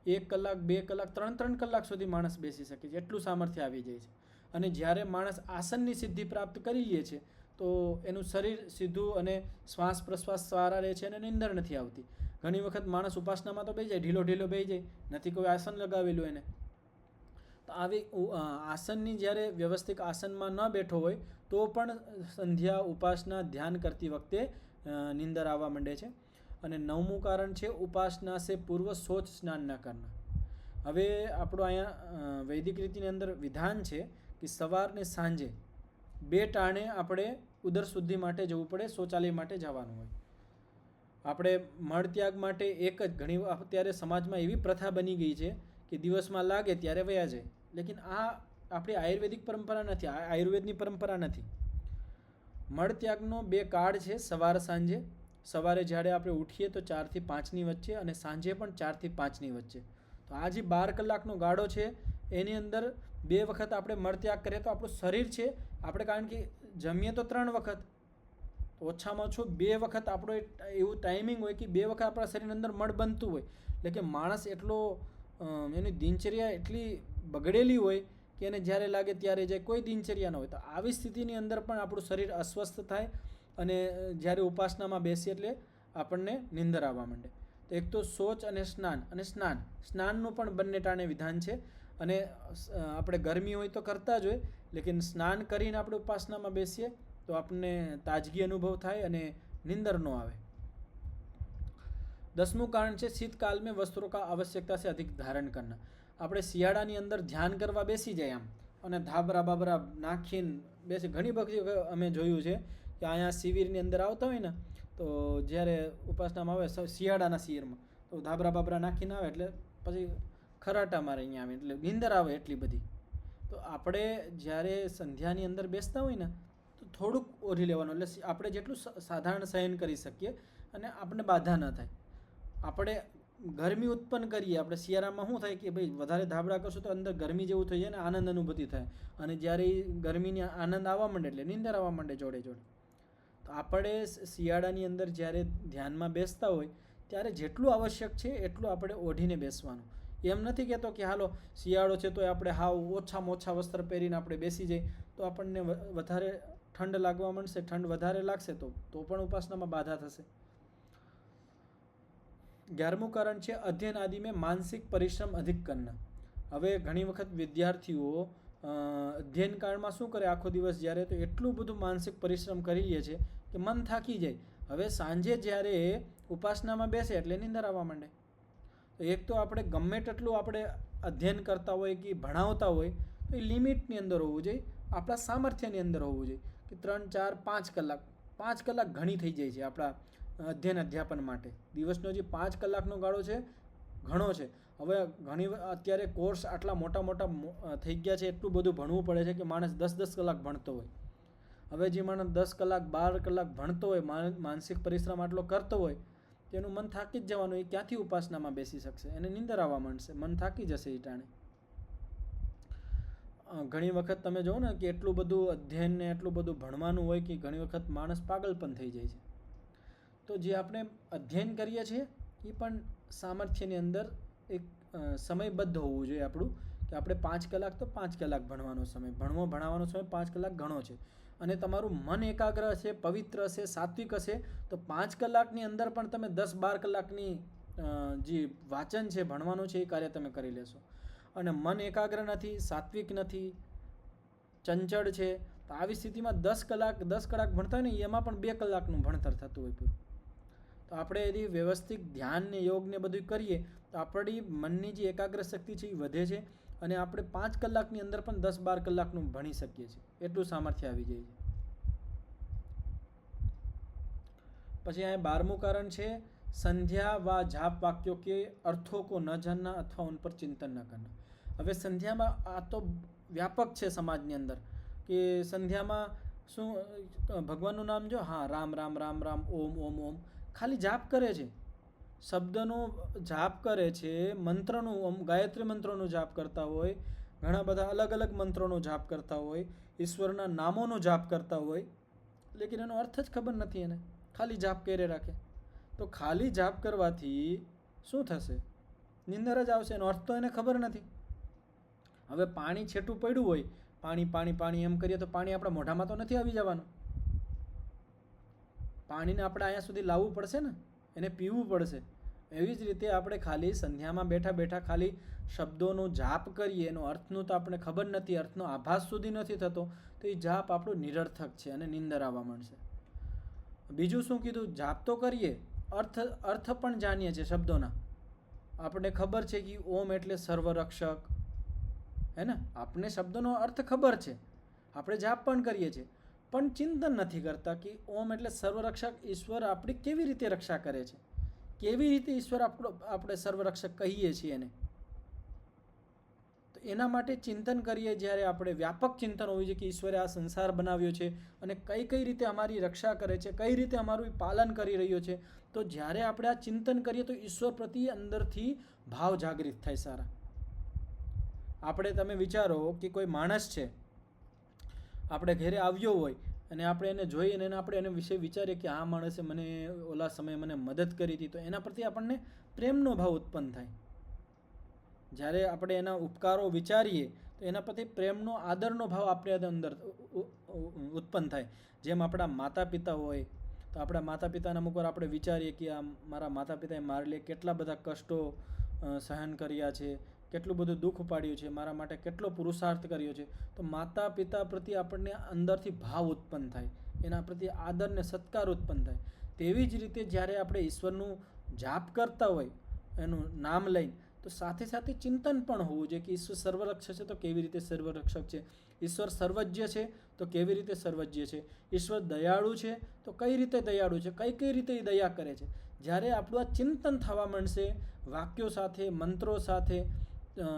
1 કલાક, 2 કલાક, 3 કલાક સુધી માણસ બેસી શકે છે. એટલું સામર્થ્ય આવી જાય છે. અને જ્યારે માણસ આસનની સિદ્ધિ પ્રાપ્ત કરી લે છે તો એનું શરીર સીધું અને શ્વાસ પ્રશ્વાસ સારા રહે છે અને નીંદર નથી આવતી. ઘણી વખત માણસ ઉપાસનામાં તો બેસી જાય, ઢીલો બેસી જાય, નથી કોઈ આસન લગાવેલું એને. તો આવી આસનની જ્યારે વ્યવસ્થિત આસનમાં ન બેઠો હોય તો પણ સંધ્યા, ઉપાસના, ધ્યાન કરતી વખતે નીંદર આવવા માંડે છે. અને 9મું કારણ છે ઉપાસના સે પૂર્વ સોચ સ્નાન ન કરના. હવે આપણું અહીંયા વૈદિક રીતિની અંદર વિધાન છે કે સવાર ને સાંજે 2 ટાણે આપણે ઉદર શુદ્ધિ માટે જવું પડે, શૌચાલય માટે જવાનું હોય. આપણે મળત્યાગ માટે એક જ, ઘણી અત્યારે સમાજમાં એવી પ્રથા બની ગઈ છે કે દિવસમાં લાગે ત્યારે વયા જાય. લેકિન આ આપણી આયુર્વેદિક પરંપરા નથી, આ આયુર્વેદની પરંપરા નથી. મળત્યાગનો 2 કાળ છે, સવાર સાંજે. સવારે જ્યારે આપણે ઉઠીએ તો 4 થી 5ની વચ્ચે અને સાંજે પણ 4 થી 5ની વચ્ચે. તો આ જે 12 કલાકનો ગાળો છે એની અંદર 2 વખત આપણે મળત્યાગ કરીએ તો આપણું શરીર છે, આપણે કારણ કે જમીએ તો 3 વખત, ઓછામાં ઓછું 2 વખત આપણો એવું ટાઈમિંગ હોય કે 2 વખત આપણા શરીરની અંદર મળ બનતું હોય. એટલે કે માણસ એટલો એની દિનચર્યા એટલી બગડેલી હોય કે એને જ્યારે લાગે ત્યારે જાય, કોઈ દિનચર્યા ન હોય. તો આવી સ્થિતિની અંદર પણ આપણું શરીર અસ્વસ્થ થાય અને જ્યારે ઉપાસનામાં બેસીએ એટલે આપણને નીંદર આવવા માંડે. તો એક તો શૌચ અને સ્નાનનું પણ બંને ટાણે વિધાન છે. અને આપણે ગરમી હોય તો કરતા જ હોય, લેકિન સ્નાન કરીને આપણે ઉપાસનામાં બેસીએ તો આપણને તાજગી અનુભવ થાય અને નીંદર ન આવે. 10મું કારણ છે શીતકાલ में वस्त्रों का आवश्यकता से अधिक धारण करना. આપણે શિયાળાની અંદર ધ્યાન કરવા બેસી જાય આમ અને ધાબરા બાબરા નાખીને બેસી. ઘણી બધી અમે જોયું છે કે અહીંયા શિબિરની અંદર આવતા હોય ને તો જ્યારે ઉપાસનામાં આવે શિયાળાના શિબિરમાં તો ધાબરા બાબરા નાખીને આવે એટલે પછી ખરાટા મારે અહીંયા આવે એટલે નીંદર આવે એટલી બધી. તો આપણે જ્યારે સંધ્યાની અંદર બેસતા હોય ને તો થોડુંક ઓઢી લેવાનું, એટલે આપણે જેટલું સાધારણ શયન કરી શકીએ અને આપણને બાધા ન થાય. આપણે ગરમી ઉત્પન્ન કરીએ, આપણે શિયાળામાં શું થાય કે ભાઈ વધારે ધાબળા કરશું તો અંદર ગરમી જેવું થઈ જાય ને આનંદ અનુભૂતિ થાય, અને જ્યારે ગરમીની આનંદ આવવા માંડે એટલે નીંદર આવવા માંડે જોડે જોડે. તો આપણે શિયાળાની અંદર જ્યારે ધ્યાનમાં બેસતા હોય ત્યારે જેટલું આવશ્યક છે એટલું આપણે ઓઢીને બેસવાનું. એમ નથી કહેતો કે હાલો શિયાળો છે તો આપણે હાવ ઓછામાં ઓછા વસ્ત્ર પહેરીને આપણે બેસી જઈએ તો આપણને વધારે ઠંડ લાગવા માંડશે, ઠંડ વધારે લાગશે તો પણ ઉપાસનામાં બાધા થશે. 11મું કારણ છે અધ્યયન આદિ મેં માનસિક પરિશ્રમ અધિક કરના. હવે ઘણી વખત વિદ્યાર્થીઓ અધ્યયન કાળમાં શું કરે, આખો દિવસ જ્યારે તો એટલું બધું માનસિક પરિશ્રમ કરી લે છે કે મન થાકી જાય. હવે સાંજે જ્યારે ઉપાસનામાં બેસે એટલે નીંદર આવવા માંડે. તો એક તો આપણે ગમે તેટલું આપણે અધ્યયન કરતા હોય કે ભણાવતા હોય તો એ લિમિટની અંદર હોવું જોઈએ, આપણા સામર્થ્યની અંદર હોવું જોઈએ. કે 3, 4, 5 કલાક ઘણી થઈ જાય છે આપણા અધ્યયન અધ્યાપન માટે. દિવસનો જે 5 કલાકનો ગાળો છે ઘણો છે. હવે અત્યારે કોર્સ આટલા મોટા થઈ ગયા છે, એટલું બધું ભણવું પડે છે કે માણસ 10 કલાક ભણતો હોય. હવે જે માણસ 10 કલાક 12 કલાક ભણતો હોય, માનસિક પરિશ્રમ આટલો કરતો હોય, તેનું મન થાકી જ જવાનું. એ ક્યાંથી ઉપાસનામાં બેસી શકશે? એને નીંદર આવવા માંડશે, મન થાકી જશે એ ટાણે. ઘણી વખત તમે જુઓ ને કે એટલું બધું અધ્યયન ને એટલું બધું ભણવાનું હોય કે ઘણી વખત માણસ પાગલ પણ થઈ જાય છે. તો જે આપણે અધ્યયન કરીએ છીએ એ પણ સામર્થ્યની અંદર એક સમયબદ્ધ હોવું જોઈએ આપણું, કે આપણે 5 કલાક તો 5 કલાક ભણવાનો સમય, ભણાવવાનો સમય 5 કલાક ઘણો છે. અને તમારું મન એકાગ્ર હશે, પવિત્ર હશે, સાત્વિક હશે તો 5 કલાકની અંદર પણ તમે 10-12 કલાકની જે વાંચન છે, ભણવાનું છે એ કાર્ય તમે કરી લેશો. અને મન એકાગ્ર નથી, સાત્વિક નથી, ચંચળ છે, તો આવી સ્થિતિમાં 10 કલાક ભણતા હોય ને એમાં પણ 2 કલાકનું ભણતર થતું હોય પૂરું. તો આપણે यदि વ્યવસ્થિત ધ્યાન ને યોગ ને બધું કરીએ તો આપણી મનની જે એકાગ્ર શક્તિ છે એ વધે છે અને આપણે 5 કલાકની અંદર પણ 10-12 કલાકનું ભણી શકીએ છીએ, એટલું સામર્થ્ય આવી જાય છે. પછી અહીંયા 12મું કારણ છે સંધ્યા व जाप वाक्यों के अर्थों को न जानना अथवा उन पर चिंतन न करना. હવે સંધ્યામાં આ તો વ્યાપક છે સમાજની અંદર કે સંધ્યામાં શું ભગવાનનું નામ જો, હા રામ રામ રામ રામ, ઓમ ઓમ ઓમ, ખાલી જાપ કરે છે, શબ્દનો જાપ કરે છે, મંત્રનું ગાયત્રી મંત્રનો જાપ કરતા હોય, ઘણા બધા અલગ અલગ મંત્રોનો જાપ કરતા હોય, ઈશ્વરના નામોનો જાપ કરતા હોય, લેકિન એનો અર્થ જ ખબર નથી એને, ખાલી જાપ કરે રાખે. તો ખાલી જાપ કરવાથી શું થશે? નીંદર જ આવશે, એનો અર્થ તો એને ખબર નથી. હવે પાણી છેટું પડ્યું હોય, પાણી પાણી પાણી એમ કરીએ તો પાણી આપણા મોઢામાં તો નથી આવી જવાનું. પાણીને આપણે અહીંયા સુધી લાવવું પડશે ને, એને પીવું પડશે. એવી જ રીતે આપણે ખાલી સંધ્યામાં બેઠા બેઠા ખાલી શબ્દોનો જાપ કરીએ, એનો અર્થનું તો આપણે ખબર નથી, અર્થનો આભાસ સુધી નથી થતો, તો એ જાપ આપણું નિરર્થક છે અને નીંદર આવવા માંડશે. બીજું શું કીધું? જાપ તો કરીએ, અર્થ પણ જાણીએ છીએ શબ્દોના. આપણને ખબર છે કે ઓમ એટલે સર્વરક્ષક, હે ને? આપણે શબ્દોનો અર્થ ખબર છે, આપણે જાપ પણ કરીએ છીએ, પણ ચિંતન નથી કરતા કે ઓમ એટલે સર્વરક્ષક. ઈશ્વર આપણી કેવી રીતે રક્ષા કરે છે, કેવી રીતે ઈશ્વર આપણે સર્વરક્ષક કહીએ છીએ એને. તો એના માટે ચિંતન કરીએ. જ્યારે આપણે વ્યાપક ચિંતન હોવું જોઈએ કે ઈશ્વરે આ સંસાર બનાવ્યો છે અને કઈ રીતે અમારી રક્ષા કરે છે, કઈ રીતે અમારું પાલન કરી રહ્યો છે. તો જ્યારે આપણે આ ચિંતન કરીએ તો ઈશ્વર પ્રત્યે અંદરથી ભાવ જાગૃત થાય સારા. તમે વિચારો કે કોઈ માણસ છે, આપણે ઘરે આવ્યો હોય અને આપણે એને જોઈએ અને આપણે એને વિશે વિચારીએ કે આ માણસે મને ઓલા સમયે મને મદદ કરી હતી, તો એના પ્રત્યે આપણને પ્રેમનો ભાવ ઉત્પન્ન થાય. જ્યારે આપણે એના ઉપકારો વિચારીએ તો એના પ્રત્યે પ્રેમનો, આદરનો ભાવ આપણે અંદર ઉત્પન્ન થાય. જેમ આપણા માતા પિતા હોય તો આપણા માતા પિતાના અમુક વાર આપણે વિચારીએ કે આ મારા માતા પિતાએ મારા लिए કેટલા બધા કષ્ટો સહન કર્યા છે, કેટલું બધું દુઃખ પાડ્યું છે, મારા માટે કેટલો પુરુષાર્થ કર્યો છે. તો માતા પિતા પ્રત્યે આપણને અંદરથી ભાવ ઉત્પન્ન થાય, એના પ્રત્યે આદર ને સત્કાર ઉત્પન્ન થાય. તેવી જ રીતે જ્યારે આપણે ઈશ્વરનું જાપ કરતા હોય, એનું નામ લઈને, તો સાથે સાથે ચિંતન પણ હોવું જોઈએ કે ઈશ્વર સર્વરક્ષક છે તો કેવી રીતે સર્વરક્ષક છે, ઈશ્વર સર્વજ્ય છે તો કેવી રીતે સર્વજ્ય છે, ઈશ્વર દયાળુ છે તો કઈ રીતે દયાળુ છે, કઈ રીતે એ દયા કરે છે. જ્યારે આપણું આ ચિંતન થવા માંડશે વાક્યો સાથે, મંત્રો સાથે,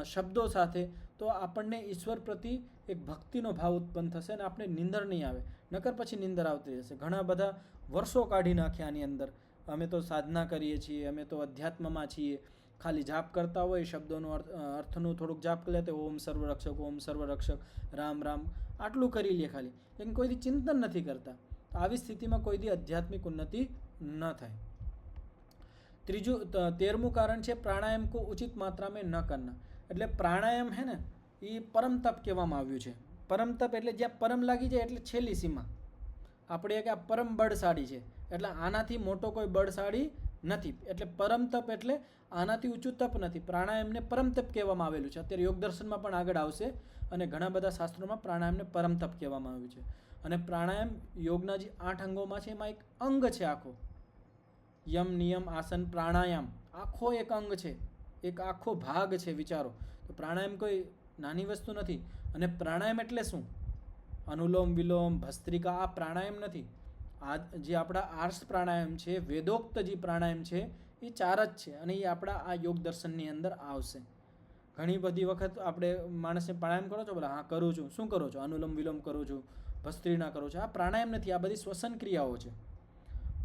શબ્દો સાથે, તો આપણને ઈશ્વર પ્રત્યે એક ભક્તિનો ભાવ ઉત્પન્ન થશે અને આપણે નિંદર નહીં આવે. નકર પછી નિંદર આવતી રહેશે. ઘણા બધા વર્ષો કાઢી નાખ્યા આની અંદર. અમે તો સાધના કરીએ છીએ, અમે તો અધ્યાત્મમાં છીએ, ખાલી જાપ કરતા હોય, શબ્દોનો અર્થનું થોડુંક જાપ કરી લે તો ઓમ સર્વરક્ષક, ઓમ સર્વરક્ષક, રામ રામ, આટલું કરી લે ખાલી, લેકિન કોઈથી ચિંતન નથી કરતા. આવી સ્થિતિમાં કોઈથી આધ્યાત્મિક ઉન્નતિ ન થાય. 13મું કારણ છે પ્રાણાયામ કો ઉચિત માત્રા में ન करना. એટલે પ્રાણાયામ હે ને એ પરમ તપ કહેવામાં આવ્યું છે. પરમ તપ એટલે જ્યાં પરમ લાગી જાય એટલે છેલ્લી સીમા. આપણે કે આ પરમ બળશાળી છે, એટલે આનાથી મોટો કોઈ બળશાળી નથી. એટલે પરમ તપ એટલે આનાથી ઊંચું તપ નથી. પ્રાણાયામને પરમ તપ કહેવામાં આવેલું છે. અત્યારે યોગ દર્શનમાં પણ આગળ આવશે અને ઘણા બધા શાસ્ત્રોમાં પ્રાણાયામને પરમ તપ કહેવામાં આવ્યું છે. અને પ્રાણાયામ યોગના જે 8 અંગોમાં છે એમાં એક અંગ છે આખો. યમ, નિયમ, આસન, પ્રાણાયામ આખો એક અંગ છે, એક આખો ભાગ છે. વિચારો તો પ્રાણાયામ કોઈ નાની વસ્તુ નથી. અને પ્રાણાયામ એટલે શું? અનુલોમ વિલોમ, ભસ્ત્રિકા આ પ્રાણાયામ નથી. આ જે આપણા આર્ષ પ્રાણાયામ છે, વેદોક્ત જે પ્રાણાયામ છે, એ 4 જ છે અને એ આપણા આ યોગ દર્શનની અંદર આવશે. ઘણી બધી વખત આપણે માણસને પ્રાણાયામ કરો છો, બોલે હા કરું છું. શું કરો છો? અનુલોમ વિલોમ કરું છું, ભસ્ત્રિના કરું છું. આ પ્રાણાયામ નથી, આ બધી શ્વસન ક્રિયાઓ છે.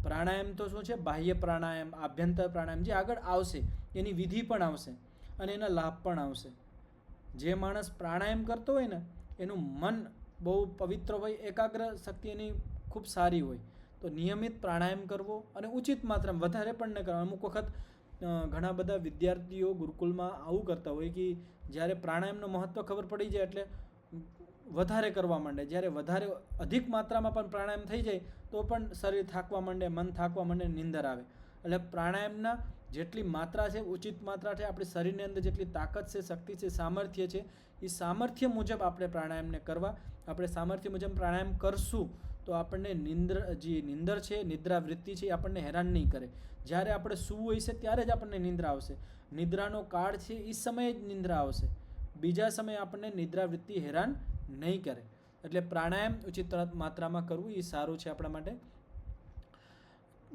પ્રાણાયામ તો શું છે? બાહ્ય પ્રાણાયામ, આભ્યંતર પ્રાણાયામ, જે આગળ આવશે એની વિધિ પણ આવશે અને એના લાભ પણ આવશે. જે માણસ પ્રાણાયામ કરતો હોય ને એનું મન બહુ પવિત્ર હોય, એકાગ્ર શક્તિ એની ખૂબ સારી હોય. તો નિયમિત પ્રાણાયામ કરવો અને ઉચિત માત્રામાં, વધારે પણ ન કરવા. અમુક વખત ઘણા બધા વિદ્યાર્થીઓ ગુરુકુલમાં આવું કરતા હોય કે જ્યારે પ્રાણાયામનું મહત્ત્વ ખબર પડી જાય એટલે વધારે કરવા માંડે. જ્યારે વધારે અધિક માત્રામાં પણ પ્રાણાયામ થઈ જાય તો પણ શરીર થાકવા માંડે, મન થાકવા માંડે, નિંદર આવે. એટલે પ્રાણાયામના જેટલી માત્રા છે, ઉચિત માત્રા છે, આપણી શરીરની અંદર જેટલી તાકાત છે, શક્તિ છે, સામર્થ્ય છે, એ સામર્થ્ય મુજબ આપણે પ્રાણાયામને કરવા. આપણે સામર્થ્ય મુજબ પ્રાણાયામ કરશું તો આપણને નિંદર છે, નિદ્રાવૃત્તિ છે, એ આપણને હેરાન નહીં કરે. જ્યારે આપણે સૂવું હોય છે ત્યારે જ આપણને નિંદ્રા આવશે. નિદ્રાનો કાળ છે એ સમયે જ નિંદ્રા આવશે, બીજા સમયે આપણને નિદ્રાવૃત્તિ હેરાન નહીં કરે. એટલે પ્રાણાયામ ઉચિત માત્રામાં કરવું એ સારું છે આપણા માટે.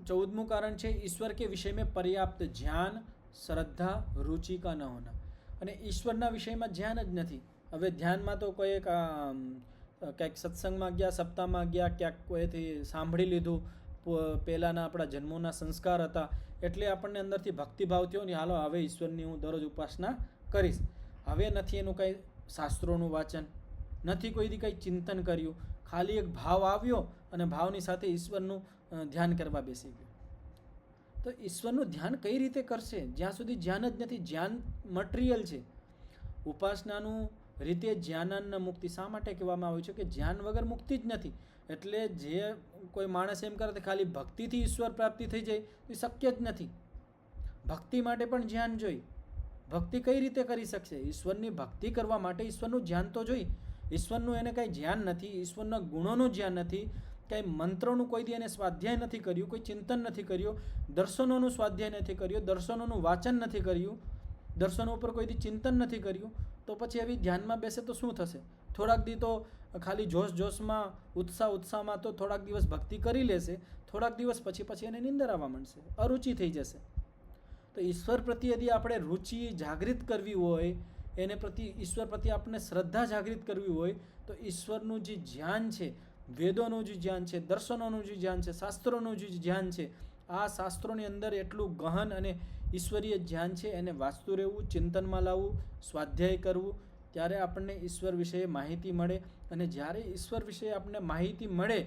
14મું કારણ છે ઈશ્વર કે વિષય में पर्याप्त ज्ञान, श्रद्धा, रुचि का न होना. અને ઈશ્વરના વિષયમાં ધ્યાન જ નથી. હવે ધ્યાનમાં તો કોઈ ક્યાંક સત્સંગમાં ગયા, સપ્તાહમાં ગયા, ક્યાંક કોઈથી સાંભળી લીધું, પહેલાંના આપણા જન્મોના સંસ્કાર હતા એટલે આપણને અંદરથી ભક્તિભાવ થયો ને હાલો હવે ઈશ્વરની હું દરરોજ ઉપાસના કરીશ. હવે નથી એનું કંઈ શાસ્ત્રોનું વાંચન, નથી કોઈથી કંઈ ચિંતન કર્યું, ખાલી એક ભાવ આવ્યો અને ભાવની સાથે ઈશ્વરનું ધ્યાન કરવા બેસી ગયો. તો ઈશ્વરનું ધ્યાન કઈ રીતે કરશે જ્યાં સુધી ધ્યાન જ નથી? ધ્યાન મટીરિયલ છે. ઉપાસનાનું રીતે જ્ઞાનાન્ન મુક્તિ શા માટે કહેવામાં આવ્યું છે કે ધ્યાન વગર મુક્તિ જ નથી. એટલે જે કોઈ માણસ એમ કરે ખાલી ભક્તિથી ઈશ્વર પ્રાપ્તિ થઈ જાય એ શક્ય જ નથી. ભક્તિ માટે પણ ધ્યાન જોઈ. ભક્તિ કઈ રીતે કરી શકશે? ઈશ્વરની ભક્તિ કરવા માટે ઈશ્વરનું ધ્યાન તો જોઈ. ઈશ્વરનું એને કાંઈ ધ્યાન નથી, ઈશ્વરના ગુણોનું ધ્યાન નથી, ક્યાંય મંત્રોનું કોઈ દી એને સ્વાધ્યાય નથી કર્યું, કોઈ ચિંતન નથી કર્યું, દર્શનોનું સ્વાધ્યાય નથી કર્યું, દર્શનોનું વાંચન નથી કર્યું, દર્શનો ઉપર કોઈ દી ચિંતન નથી કર્યું, તો પછી એવી ધ્યાનમાં બેસે તો શું થશે? થોડાક દી તો ખાલી જોશમાં ઉત્સાહમાં તો થોડાક દિવસ ભક્તિ કરી લેશે, થોડાક દિવસ પછી એને નીંદર આવવા માંડશે, અરુચિ થઈ જશે. તો ઈશ્વર પ્રત્યે यदि આપણે રુચિ જાગૃત કરવી હોય, એને પ્રત્યે ઈશ્વર પ્રત્યે આપણે શ્રદ્ધા જાગૃત કરવી હોય, તો ઈશ્વરનું જે જ્ઞાન છે, વેદોનું જે જ્ઞાન છે, દર્શનોનું જે જ્ઞાન છે, શાસ્ત્રોનું જે જ્ઞાન છે, આ શાસ્ત્રોની અંદર એટલું ગહન અને ઈશ્વરીય જ્ઞાન છે, એને વાંચતું રહેવું, ચિંતનમાં લાવવું, સ્વાધ્યાય કરવું, ત્યારે આપણને ઈશ્વર વિશે માહિતી મળે. અને જ્યારે ઈશ્વર વિશે આપણને માહિતી મળે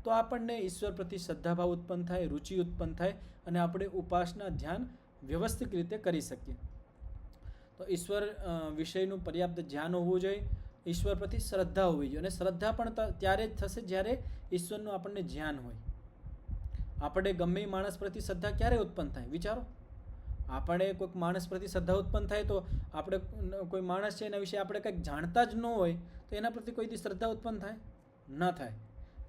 તો આપણને ઈશ્વર પ્રત્યે શ્રદ્ધાભાવ ઉત્પન્ન થાય, રુચિ ઉત્પન્ન થાય, અને આપણે ઉપાસના ધ્યાન વ્યવસ્થિત રીતે કરી શકીએ. તો ઈશ્વર વિષયનું પર્યાપ્ત જ્ઞાન હોવું જોઈએ, ઈશ્વર પ્રત્યે શ્રદ્ધા હોવી જોઈએ. અને શ્રદ્ધા પણ ત્યારે જ થશે જ્યારે ઈશ્વરનું આપણને જ્ઞાન હોય. આપણે ગમે એ માણસ પ્રત્યે શ્રદ્ધા ક્યારે ઉત્પન્ન થાય? વિચારો. આપણે કોઈક માણસ પ્રત્યે શ્રદ્ધા ઉત્પન્ન થાય તો આપણે કોઈ માણસ છે એના વિશે આપણે કંઈક જાણતા જ ન હોય તો એના પ્રત્યે કોઈ દી શ્રદ્ધા ઉત્પન્ન થાય? ન થાય.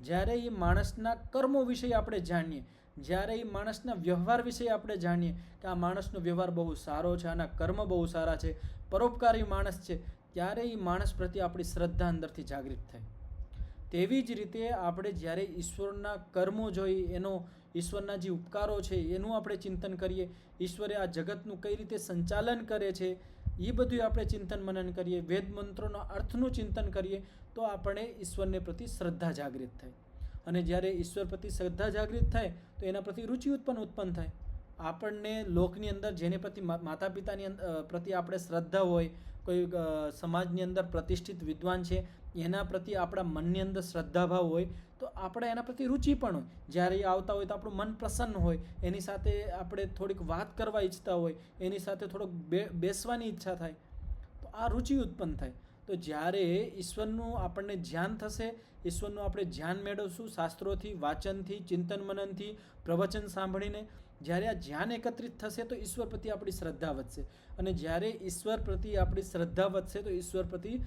જ્યારે એ માણસના કર્મો વિશે આપણે જાણીએ, જ્યારે એ માણસના વ્યવહાર વિશે આપણે જાણીએ કે આ માણસનો વ્યવહાર બહુ સારો છે, આના કર્મ બહુ સારા છે, પરોપકારી માણસ છે, ત્યારે એ માણસ પ્રત્યે આપણી શ્રદ્ધા અંદરથી જાગૃત થાય. તેવી જ રીતે આપણે જ્યારે ઈશ્વરના કર્મો જોઈએ, એનો ઈશ્વરના જે ઉપકારો છે એનું આપણે ચિંતન કરીએ, ઈશ્વરે આ જગતનું કઈ રીતે સંચાલન કરે છે એ બધું આપણે ચિંતન મનન કરીએ, વેદ મંત્રોના અર્થનું ચિંતન કરીએ, તો આપણે ઈશ્વરને પ્રતિ શ્રદ્ધા જાગૃત થાય. અને જ્યારે ઈશ્વર પ્રતિ શ્રદ્ધા જાગૃત થાય તો એના પ્રતિ રુચિ ઉત્પન્ન થાય. આપણને લોકની અંદર જેને પ્રતિ માતા પિતાની પ્રતિ આપણે શ્રદ્ધા હોય, કોઈ સમાજની અંદર પ્રતિષ્ઠિત વિદ્વાન છે એના પ્રત્યે આપણા મનની અંદર શ્રદ્ધાભાવ હોય, તો આપણે એના પ્રત્યે રુચિ પણ હોય. જ્યારે એ આવતા હોય તો આપણું મન પ્રસન્ન હોય, એની સાથે આપણે થોડીક વાત કરવા ઈચ્છતા હોય, એની સાથે થોડોક બેસવાની ઈચ્છા થાય, તો આ રુચિ ઉત્પન્ન થાય. તો જ્યારે ઈશ્વરનું આપણને ધ્યાન થશે, ઈશ્વરનું આપણે ધ્યાન મેળવશું શાસ્ત્રોથી, વાચનથી, ચિંતન મનનથી, પ્રવચન સાંભળીને, જ્યારે આ ધ્યાન એકત્રિત થશે તો ઈશ્વર પ્રત્યે આપણી શ્રદ્ધા વધશે. અને જ્યારે ઈશ્વર પ્રત્યે આપણી શ્રદ્ધા વધશે તો ઈશ્વર પ્રત્યે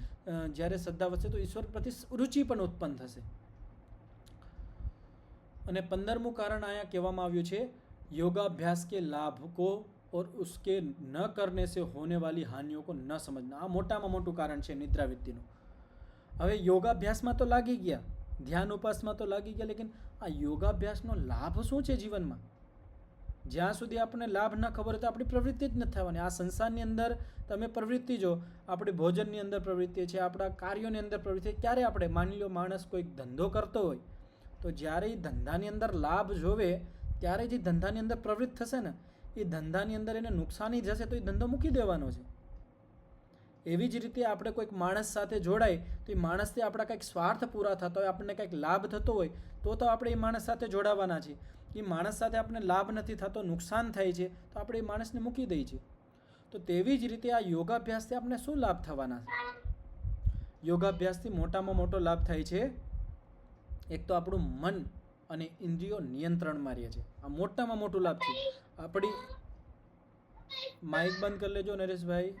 જ્યારે શ્રદ્ધા વધશે તો ઈશ્વર પ્રત્યે રુચિ પણ ઉત્પન્ન થશે. અને 15મું કારણ અહીંયા કહેવામાં આવ્યું છે, યોગાભ્યાસ કે લાભ को और उसके न करने से होने वाली हानियों को न समझना. આ મોટામાં મોટું કારણ છે નિદ્રાવૃત્તિનું. હવે યોગાભ્યાસમાં તો લાગી ગયા, ધ્યાન ઉપાસમાં તો લાગી ગયા, લેકિન આ યોગાભ્યાસનો લાભ શું છે જીવનમાં? જ્યાં સુધી આપણને લાભ ન ખબર હોય તો આપણી પ્રવૃત્તિ જ નથી થવાની. આ સંસારની અંદર તમે પ્રવૃત્તિ જો, આપણી ભોજનની અંદર પ્રવૃત્તિ છે, આપણા કાર્યોની અંદર પ્રવૃત્તિ, ક્યારે આપણે માની લો માણસ કોઈક ધંધો કરતો હોય તો જ્યારે એ ધંધાની અંદર લાભ જોવે ત્યારે જે ધંધાની અંદર પ્રવૃત્તિ થશે ને, એ ધંધાની અંદર એને નુકસાની જશે તો એ ધંધો મૂકી દેવાનો છે. એવી જ રીતે આપણે કોઈક માણસ સાથે જોડાય તો એ માણસથી આપણા કંઈક સ્વાર્થ પૂરા થતા હોય, આપણને કંઈક લાભ થતો હોય તો આપણે એ માણસ સાથે જોડાવાના છીએ. એ માણસ સાથે આપણને લાભ નથી થતો, નુકસાન થાય છે, તો આપણે એ માણસને મૂકી દઈએ છીએ. તો તેવી જ રીતે આ યોગાભ્યાસથી આપણે શું લાભ થવાના છે? યોગાભ્યાસથી મોટામાં મોટો લાભ થાય છે, એક તો આપણું મન અને ઇન્દ્રિયો નિયંત્રણમાં રહે છે. આ મોટામાં મોટું લાભ છે. આપણી માઇક બંધ કરી લેજો નરેશભાઈ.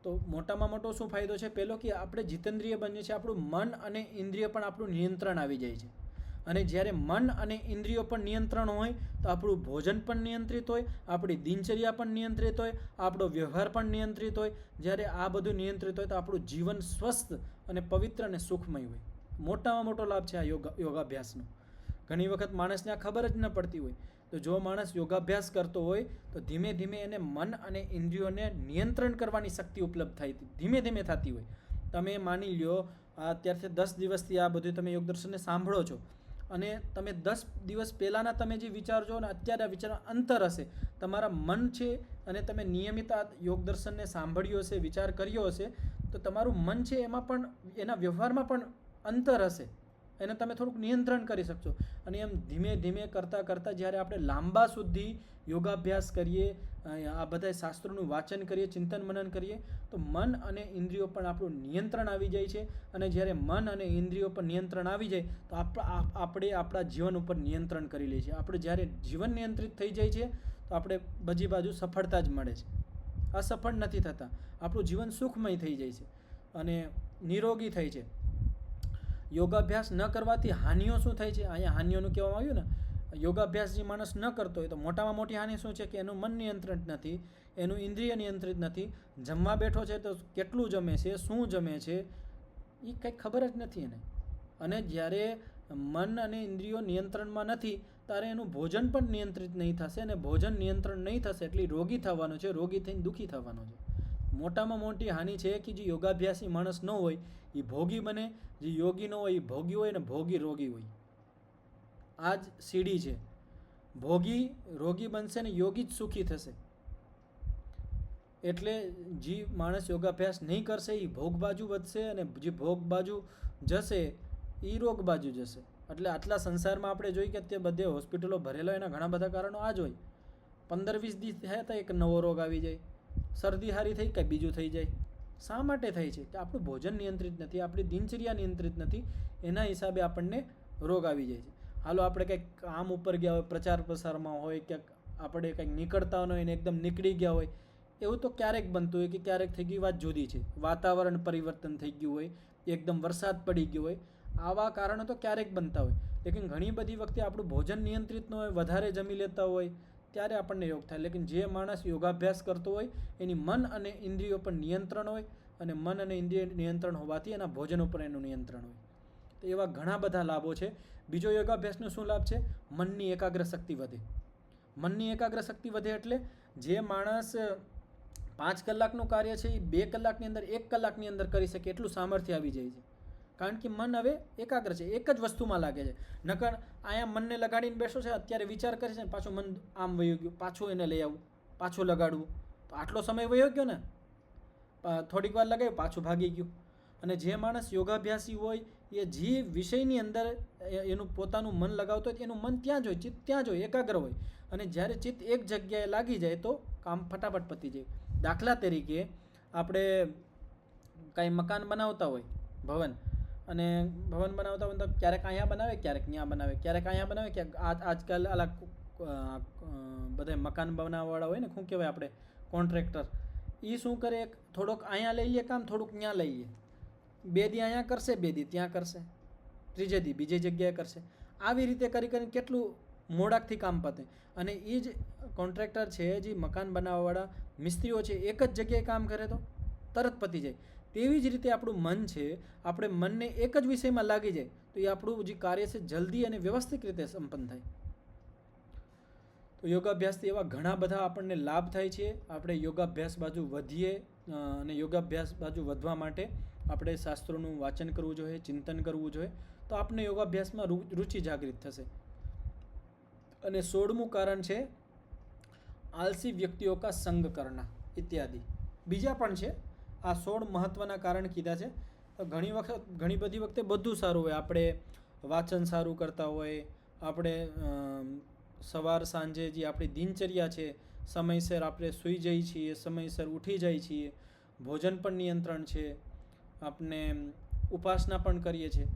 તો મોટામાં મોટો શું ફાયદો છે? પહેલો કે આપણે જીતેન્દ્રિય બનીએ છીએ, આપણું મન અને ઇન્દ્રિય પણ આપણું નિયંત્રણ આવી જાય છે. અને જ્યારે મન અને ઇન્દ્રિયો પણ નિયંત્રણ હોય તો આપણું ભોજન પણ નિયંત્રિત હોય, આપણી દિનચર્યા પણ નિયંત્રિત હોય, આપણો વ્યવહાર પણ નિયંત્રિત હોય. જ્યારે આ બધું નિયંત્રિત હોય તો આપણું જીવન સ્વસ્થ અને પવિત્ર અને સુખમય હોય. મોટામાં મોટો લાભ છે આ યોગાભ્યાસનો. ઘણી વખત માણસને આ ખબર જ ન પડતી હોય. તો જો માણસ યોગાભ્યાસ કરતો હોય તો ધીમે ધીમે એને મન અને ઇન્દ્રિયોને નિયંત્રણ કરવાની શક્તિ ઉપલબ્ધ થાય, ધીમે ધીમે થતી હોય. તમે માની લ્યો અત્યારથી 10 દિવસથી આ બધું તમે યોગદર્શનને સાંભળો છો, અને તમે 10 દિવસ પહેલાંના તમે જે વિચારજો અને અત્યારે આ વિચારમાં અંતર હશે. તમારા મન છે અને તમે નિયમિત આ યોગદર્શનને સાંભળ્યો હશે, વિચાર કર્યો હશે, તો તમારું મન છે એમાં પણ, એના વ્યવહારમાં પણ અંતર હશે. એને તમે થોડુંક નિયંત્રણ કરી શકશો. અને એમ ધીમે ધીમે કરતાં કરતાં જ્યારે આપણે લાંબા સુધી યોગાભ્યાસ કરીએ, આ બધા શાસ્ત્રોનું વાંચન કરીએ, ચિંતન મનન કરીએ, તો મન અને ઇન્દ્રિયો પણ આપણું નિયંત્રણ આવી જાય છે. અને જ્યારે મન અને ઇન્દ્રિયો પર નિયંત્રણ આવી જાય તો આપણે આપણા જીવન ઉપર નિયંત્રણ કરી લઈએ છીએ. આપણે જ્યારે જીવન નિયંત્રિત થઈ જાય છે તો આપણે બધી બાજુ સફળતા જ મળે છે, અસફળ નથી થતા. આપણું જીવન સુખમય થઈ જાય છે અને નિરોગી થાય છે. યોગાભ્યાસ ન કરવાથી હાનિઓ શું થાય છે? અહીંયા હાનિઓનું કહેવામાં આવ્યું ને, યોગાભ્યાસ જે માણસ ન કરતો હોય તો મોટામાં મોટી હાનિ શું છે? કે એનું મન નિયંત્રિત નથી, એનું ઇન્દ્રિય નિયંત્રિત નથી, જમવા બેઠો છે તો કેટલું જમે છે, શું જમે છે, એ કંઈ ખબર જ નથી એને. અને જ્યારે મન અને ઇન્દ્રિયો નિયંત્રણમાં નથી ત્યારે એનું ભોજન પણ નિયંત્રિત નહીં થશે, અને ભોજન નિયંત્રણ નહીં થશે એટલે રોગી થવાનો છે, રોગી થઈને દુઃખી થવાનો છે. મોટામાં મોટી હાનિ છે કે જે યોગાભ્યાસી માણસ ન હોય એ ભોગી બને, જે યોગી ન હોય એ ભોગી હોય, અને ભોગી રોગી હોય. આ જ સીડી છે. ભોગી રોગી બનશે ને યોગી જ સુખી થશે. એટલે જે માણસ યોગાભ્યાસ નહીં કરશે એ ભોગ બાજુ વધશે, અને જે ભોગ બાજુ જશે એ રોગ બાજુ જશે. એટલે આટલા સંસારમાં આપણે જોઈએ કે તે બધે હોસ્પિટલો ભરેલો એના ઘણા બધા કારણો આ જ હોય. 15-20 દિવસ થયા તો એક નવો રોગ આવી જાય, શરદી હારી થઈ કંઈ બીજું થઈ જાય. શા માટે થાય છે? કે આપણું ભોજન નિયંત્રિત નથી, આપણી દિનચર્યા નિયંત્રિત નથી, એના હિસાબે આપણને રોગ આવી જાય છે. હાલો આપણે કંઈક કામ ઉપર ગયા હોય, પ્રચાર પ્રસારમાં હોય, ક્યાંક આપણે કંઈક નીકળતા હોય ને એકદમ નીકળી ગયા હોય, એવું તો ક્યારેક બનતું હોય કે ક્યારેક થઈ ગઈ વાત જુદી છે. વાતાવરણ પરિવર્તન થઈ ગયું હોય, એકદમ વરસાદ પડી ગયો હોય, આવા કારણો તો ક્યારેક બનતા હોય. લેકિન ઘણી બધી વખતે આપણું ભોજન નિયંત્રિત ન હોય, વધારે જમી લેતા હોય ત્યારે આપણને રોગ થાય. લેકિન જે માણસ યોગાભ્યાસ કરતો હોય એની મન અને ઇન્દ્રિયો પર નિયંત્રણ હોય, અને મન અને ઇન્દ્રિય નિયંત્રણ હોવાથી એના ભોજન ઉપર એનું નિયંત્રણ હોય. તો એવા ઘણા બધા લાભો છે. બીજો યોગાભ્યાસનો શું લાભ છે? મનની એકાગ્ર શક્તિ વધે. મનની એકાગ્ર શક્તિ વધે એટલે જે માણસ 5 કલાકનું કાર્ય છે એ 2 કલાકની અંદર, 1 કલાકની અંદર કરી શકે એટલું સામર્થ્ય આવી જાય છે. કારણ કે મન હવે એકાગ્ર છે, એક જ વસ્તુમાં લાગે છે. નકર અહીંયા મનને લગાડીને બેસો છે, અત્યારે વિચાર કરે છે ને પાછું મન આમ વયું ગયું, પાછું એને લઈ આવવું, પાછું લગાડવું, તો આટલો સમય વયો ગયો ને, થોડીક વાર લગાવ્યું પાછું ભાગી ગયું. અને જે માણસ યોગાભ્યાસી હોય એ જે વિષયની અંદર એનું પોતાનું મન લગાવતો હોય એનું મન ત્યાં જ હોય, ચિત્ત ત્યાં જ હોય, એકાગ્ર હોય. અને જ્યારે ચિત્ત એક જગ્યાએ લાગી જાય તો કામ ફટાફટ પતી જાય. દાખલા તરીકે આપણે કાંઈ મકાન બનાવતા હોય, ભવન, અને ભવન બનાવતા હોય તો ક્યારેક અહીંયા બનાવે, ક્યારેક ત્યાં બનાવે, ક્યારેક અહીંયા બનાવે, ક્યાંક આજકાલ અલગ બધા મકાન બનાવવાવાળા હોય ને, શું કહેવાય આપણે, કોન્ટ્રાક્ટર, એ શું કરે, થોડોક અહીંયા લઈ લે કામ, થોડુંક ત્યાં લઈ લે, 2 દી અહીંયા કરશે, 2 દી ત્યાં કરશે, 3જે દી બીજી જગ્યાએ કરશે. આવી રીતે કરી કરીને કેટલું મોડાકથી કામ પતે. અને એ જ કોન્ટ્રાક્ટર છે, જે મકાન બનાવવાવાળા મિસ્ત્રીઓ છે, એક જ જગ્યાએ કામ કરે તો તરત પતી જાય. તેવી જ રીતે આપણું મન છે, આપણે મનને એક જ વિષયમાં લાગી જાય તો એ આપણું જે કાર્ય છે જલ્દી અને વ્યવસ્થિત રીતે સંપન્ન થાય. તો યોગાભ્યાસથી એવા ઘણા બધા આપણને લાભ થાય છે. આપણે યોગાભ્યાસ બાજુ વધીએ, અને યોગાભ્યાસ બાજુ વધવા માટે આપણે શાસ્ત્રોનું વાંચન કરવું જોઈએ, ચિંતન કરવું જોઈએ, તો આપણે યોગાભ્યાસમાં રુચિ જાગૃત થશે. અને 16મું કારણ છે આલસી વ્યક્તિઓ કા સંગ કરના ઇત્યાદિ. બીજા પણ છે, આ 16 મહત્ત્વના કારણ કીધા છે. તો ઘણી બધી વખતે બધું સારું હોય, આપણે વાંચન સારું કરતા હોય, આપણે સવાર સાંજે જે આપણી દિનચર્યા છે, સમયસર આપણે સૂઈ જઈએ છીએ, સમયસર ઉઠી જાય છીએ, ભોજન પણ નિયંત્રણ છે, આપણે ઉપાસના પણ કરીએ છીએ,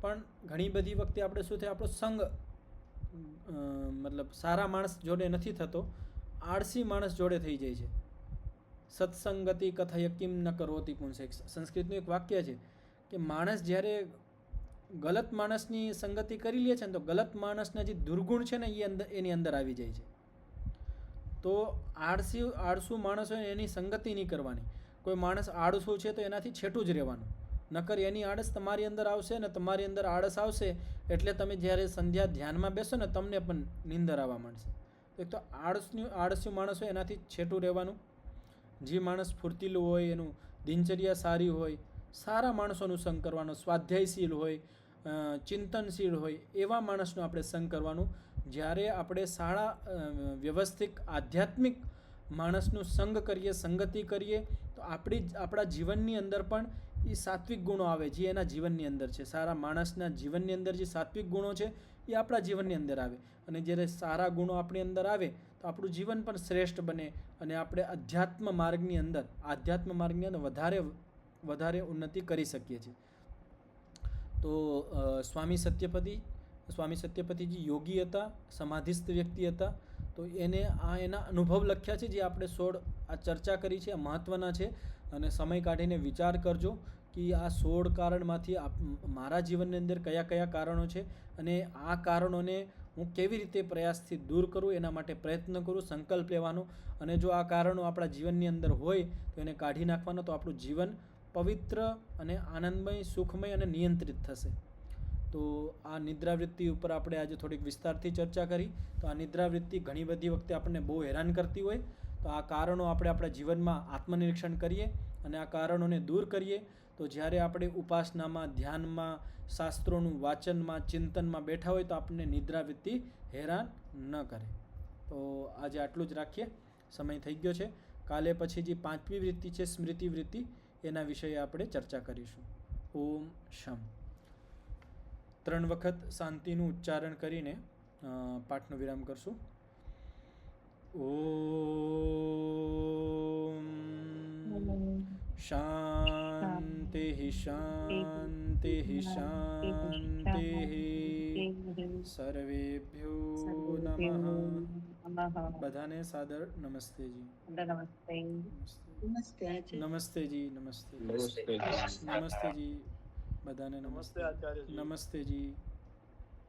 પણ ઘણી બધી વખતે આપણે શું થાય, આપણો સંગ મતલબ સારા માણસ જોડે નથી થતો, આળસી માણસ જોડે થઈ જાય છે. સત્સંગતિ કથય કિમ ન કરોતિ પુંસે. સંસ્કૃતનું એક વાક્ય છે કે માણસ જ્યારે ગલત માણસની સંગતિ કરી લે છે ને તો ગલત માણસના જે દુર્ગુણ છે ને એ એની અંદર આવી જાય છે. તો આળસુ માણસ હોય એની સંગતિ નહીં કરવાની. કોઈ માણસ આળસુ છે તો એનાથી છેટું જ રહેવાનું, નકર એની આળસ તમારી અંદર આવશે, ને તમારી અંદર આળસ આવશે એટલે તમે જ્યારે સંધ્યા ધ્યાનમાં બેસો ને તમને પણ નીંદર આવવા માંડશે. એક તો આળસ્યું માણસ હોય એનાથી છેટું રહેવાનું. જે માણસ ફૂર્તિલું હોય, એનું દિનચર્યા સારી હોય, સારા માણસોનું સંગ કરવાનો, સ્વાધ્યાયશીલ હોય, ચિંતનશીલ હોય, એવા માણસનો આપણે સંગ કરવાનું. જ્યારે આપણે સારા વ્યવસ્થિત આધ્યાત્મિક માણસનું સંગ કરીએ, સંગતિ કરીએ, તો આપણા જીવનની અંદર પણ એ સાત્વિક ગુણો આવે જે એના જીવનની અંદર છે. સારા માણસના જીવનની અંદર જે સાત્વિક ગુણો છે એ આપણા જીવનની અંદર આવે. અને જ્યારે સારા ગુણો આપણી અંદર આવે તો આપણું જીવન પણ શ્રેષ્ઠ બને, અને આપણે આધ્યાત્મ માર્ગની અંદર વધારે ઉન્નતિ કરી શકીએ છીએ. તો સ્વામી સત્યપતિજી યોગી હતા, સમાધિસ્થ વ્યક્તિ હતા. તો એના અનુભવ લખ્યા છે જે આપણે 16 આ ચર્ચા કરી છે, આ મહત્ત્વના છે. અને સમય કાઢીને વિચાર કરજો કે આ 16 કારણમાંથી મારા જીવનની અંદર કયા કયા કારણો છે અને આ કારણોને હું કેવી રીતે પ્રયાસથી દૂર કરું, એના માટે પ્રયત્ન કરું, સંકલ્પ લેવાનો. અને જો આ કારણો આપણા જીવનની અંદર હોય તો એને કાઢી નાખવાનો, તો આપણું જીવન પવિત્ર અને આનંદમય, સુખમય અને નિયંત્રિત થશે. તો આ નિદ્રાવૃત્તિ ઉપર આપણે આજે થોડીક વિસ્તારથી ચર્ચા કરી. તો આ નિદ્રાવૃત્તિ ઘણી બધી વખતે આપણને બહુ હેરાન કરતી હોય, તો આ કારણો આપણે આપણા જીવનમાં આત્મનિરીક્ષણ કરીએ અને આ કારણોને દૂર કરીએ. તો જ્યારે આપણે ઉપાસનામાં, ધ્યાનમાં, શાસ્ત્રોનું વાંચનમાં, ચિંતનમાં બેઠા હોય તો આપણને નિદ્રાવૃત્તિ હેરાન ન કરે. તો આજે આટલું જ રાખીએ, સમય થઈ ગયો છે. કાલે પછી જે 5મી વૃત્તિ છે સ્મૃતિ વૃત્તિ, એના વિષય આપણે ચર્ચા કરીશું. ઓમ શમ. 3 વખત શાંતિનું ઉચ્ચારણ કરીને પાઠનો વિરામ કરશું. ઓમ શાંતિ શાંતિ શાંતિ. સર્વેભ્યો નમઃ. બધાને સાદર નમસ્તેજી. નમસ્તેજી. નમસ્તે. નમસ્તેજી. બધાને
નમસ્તે
નમસ્તે.
આચાર્યજી.
નમસ્તેજી.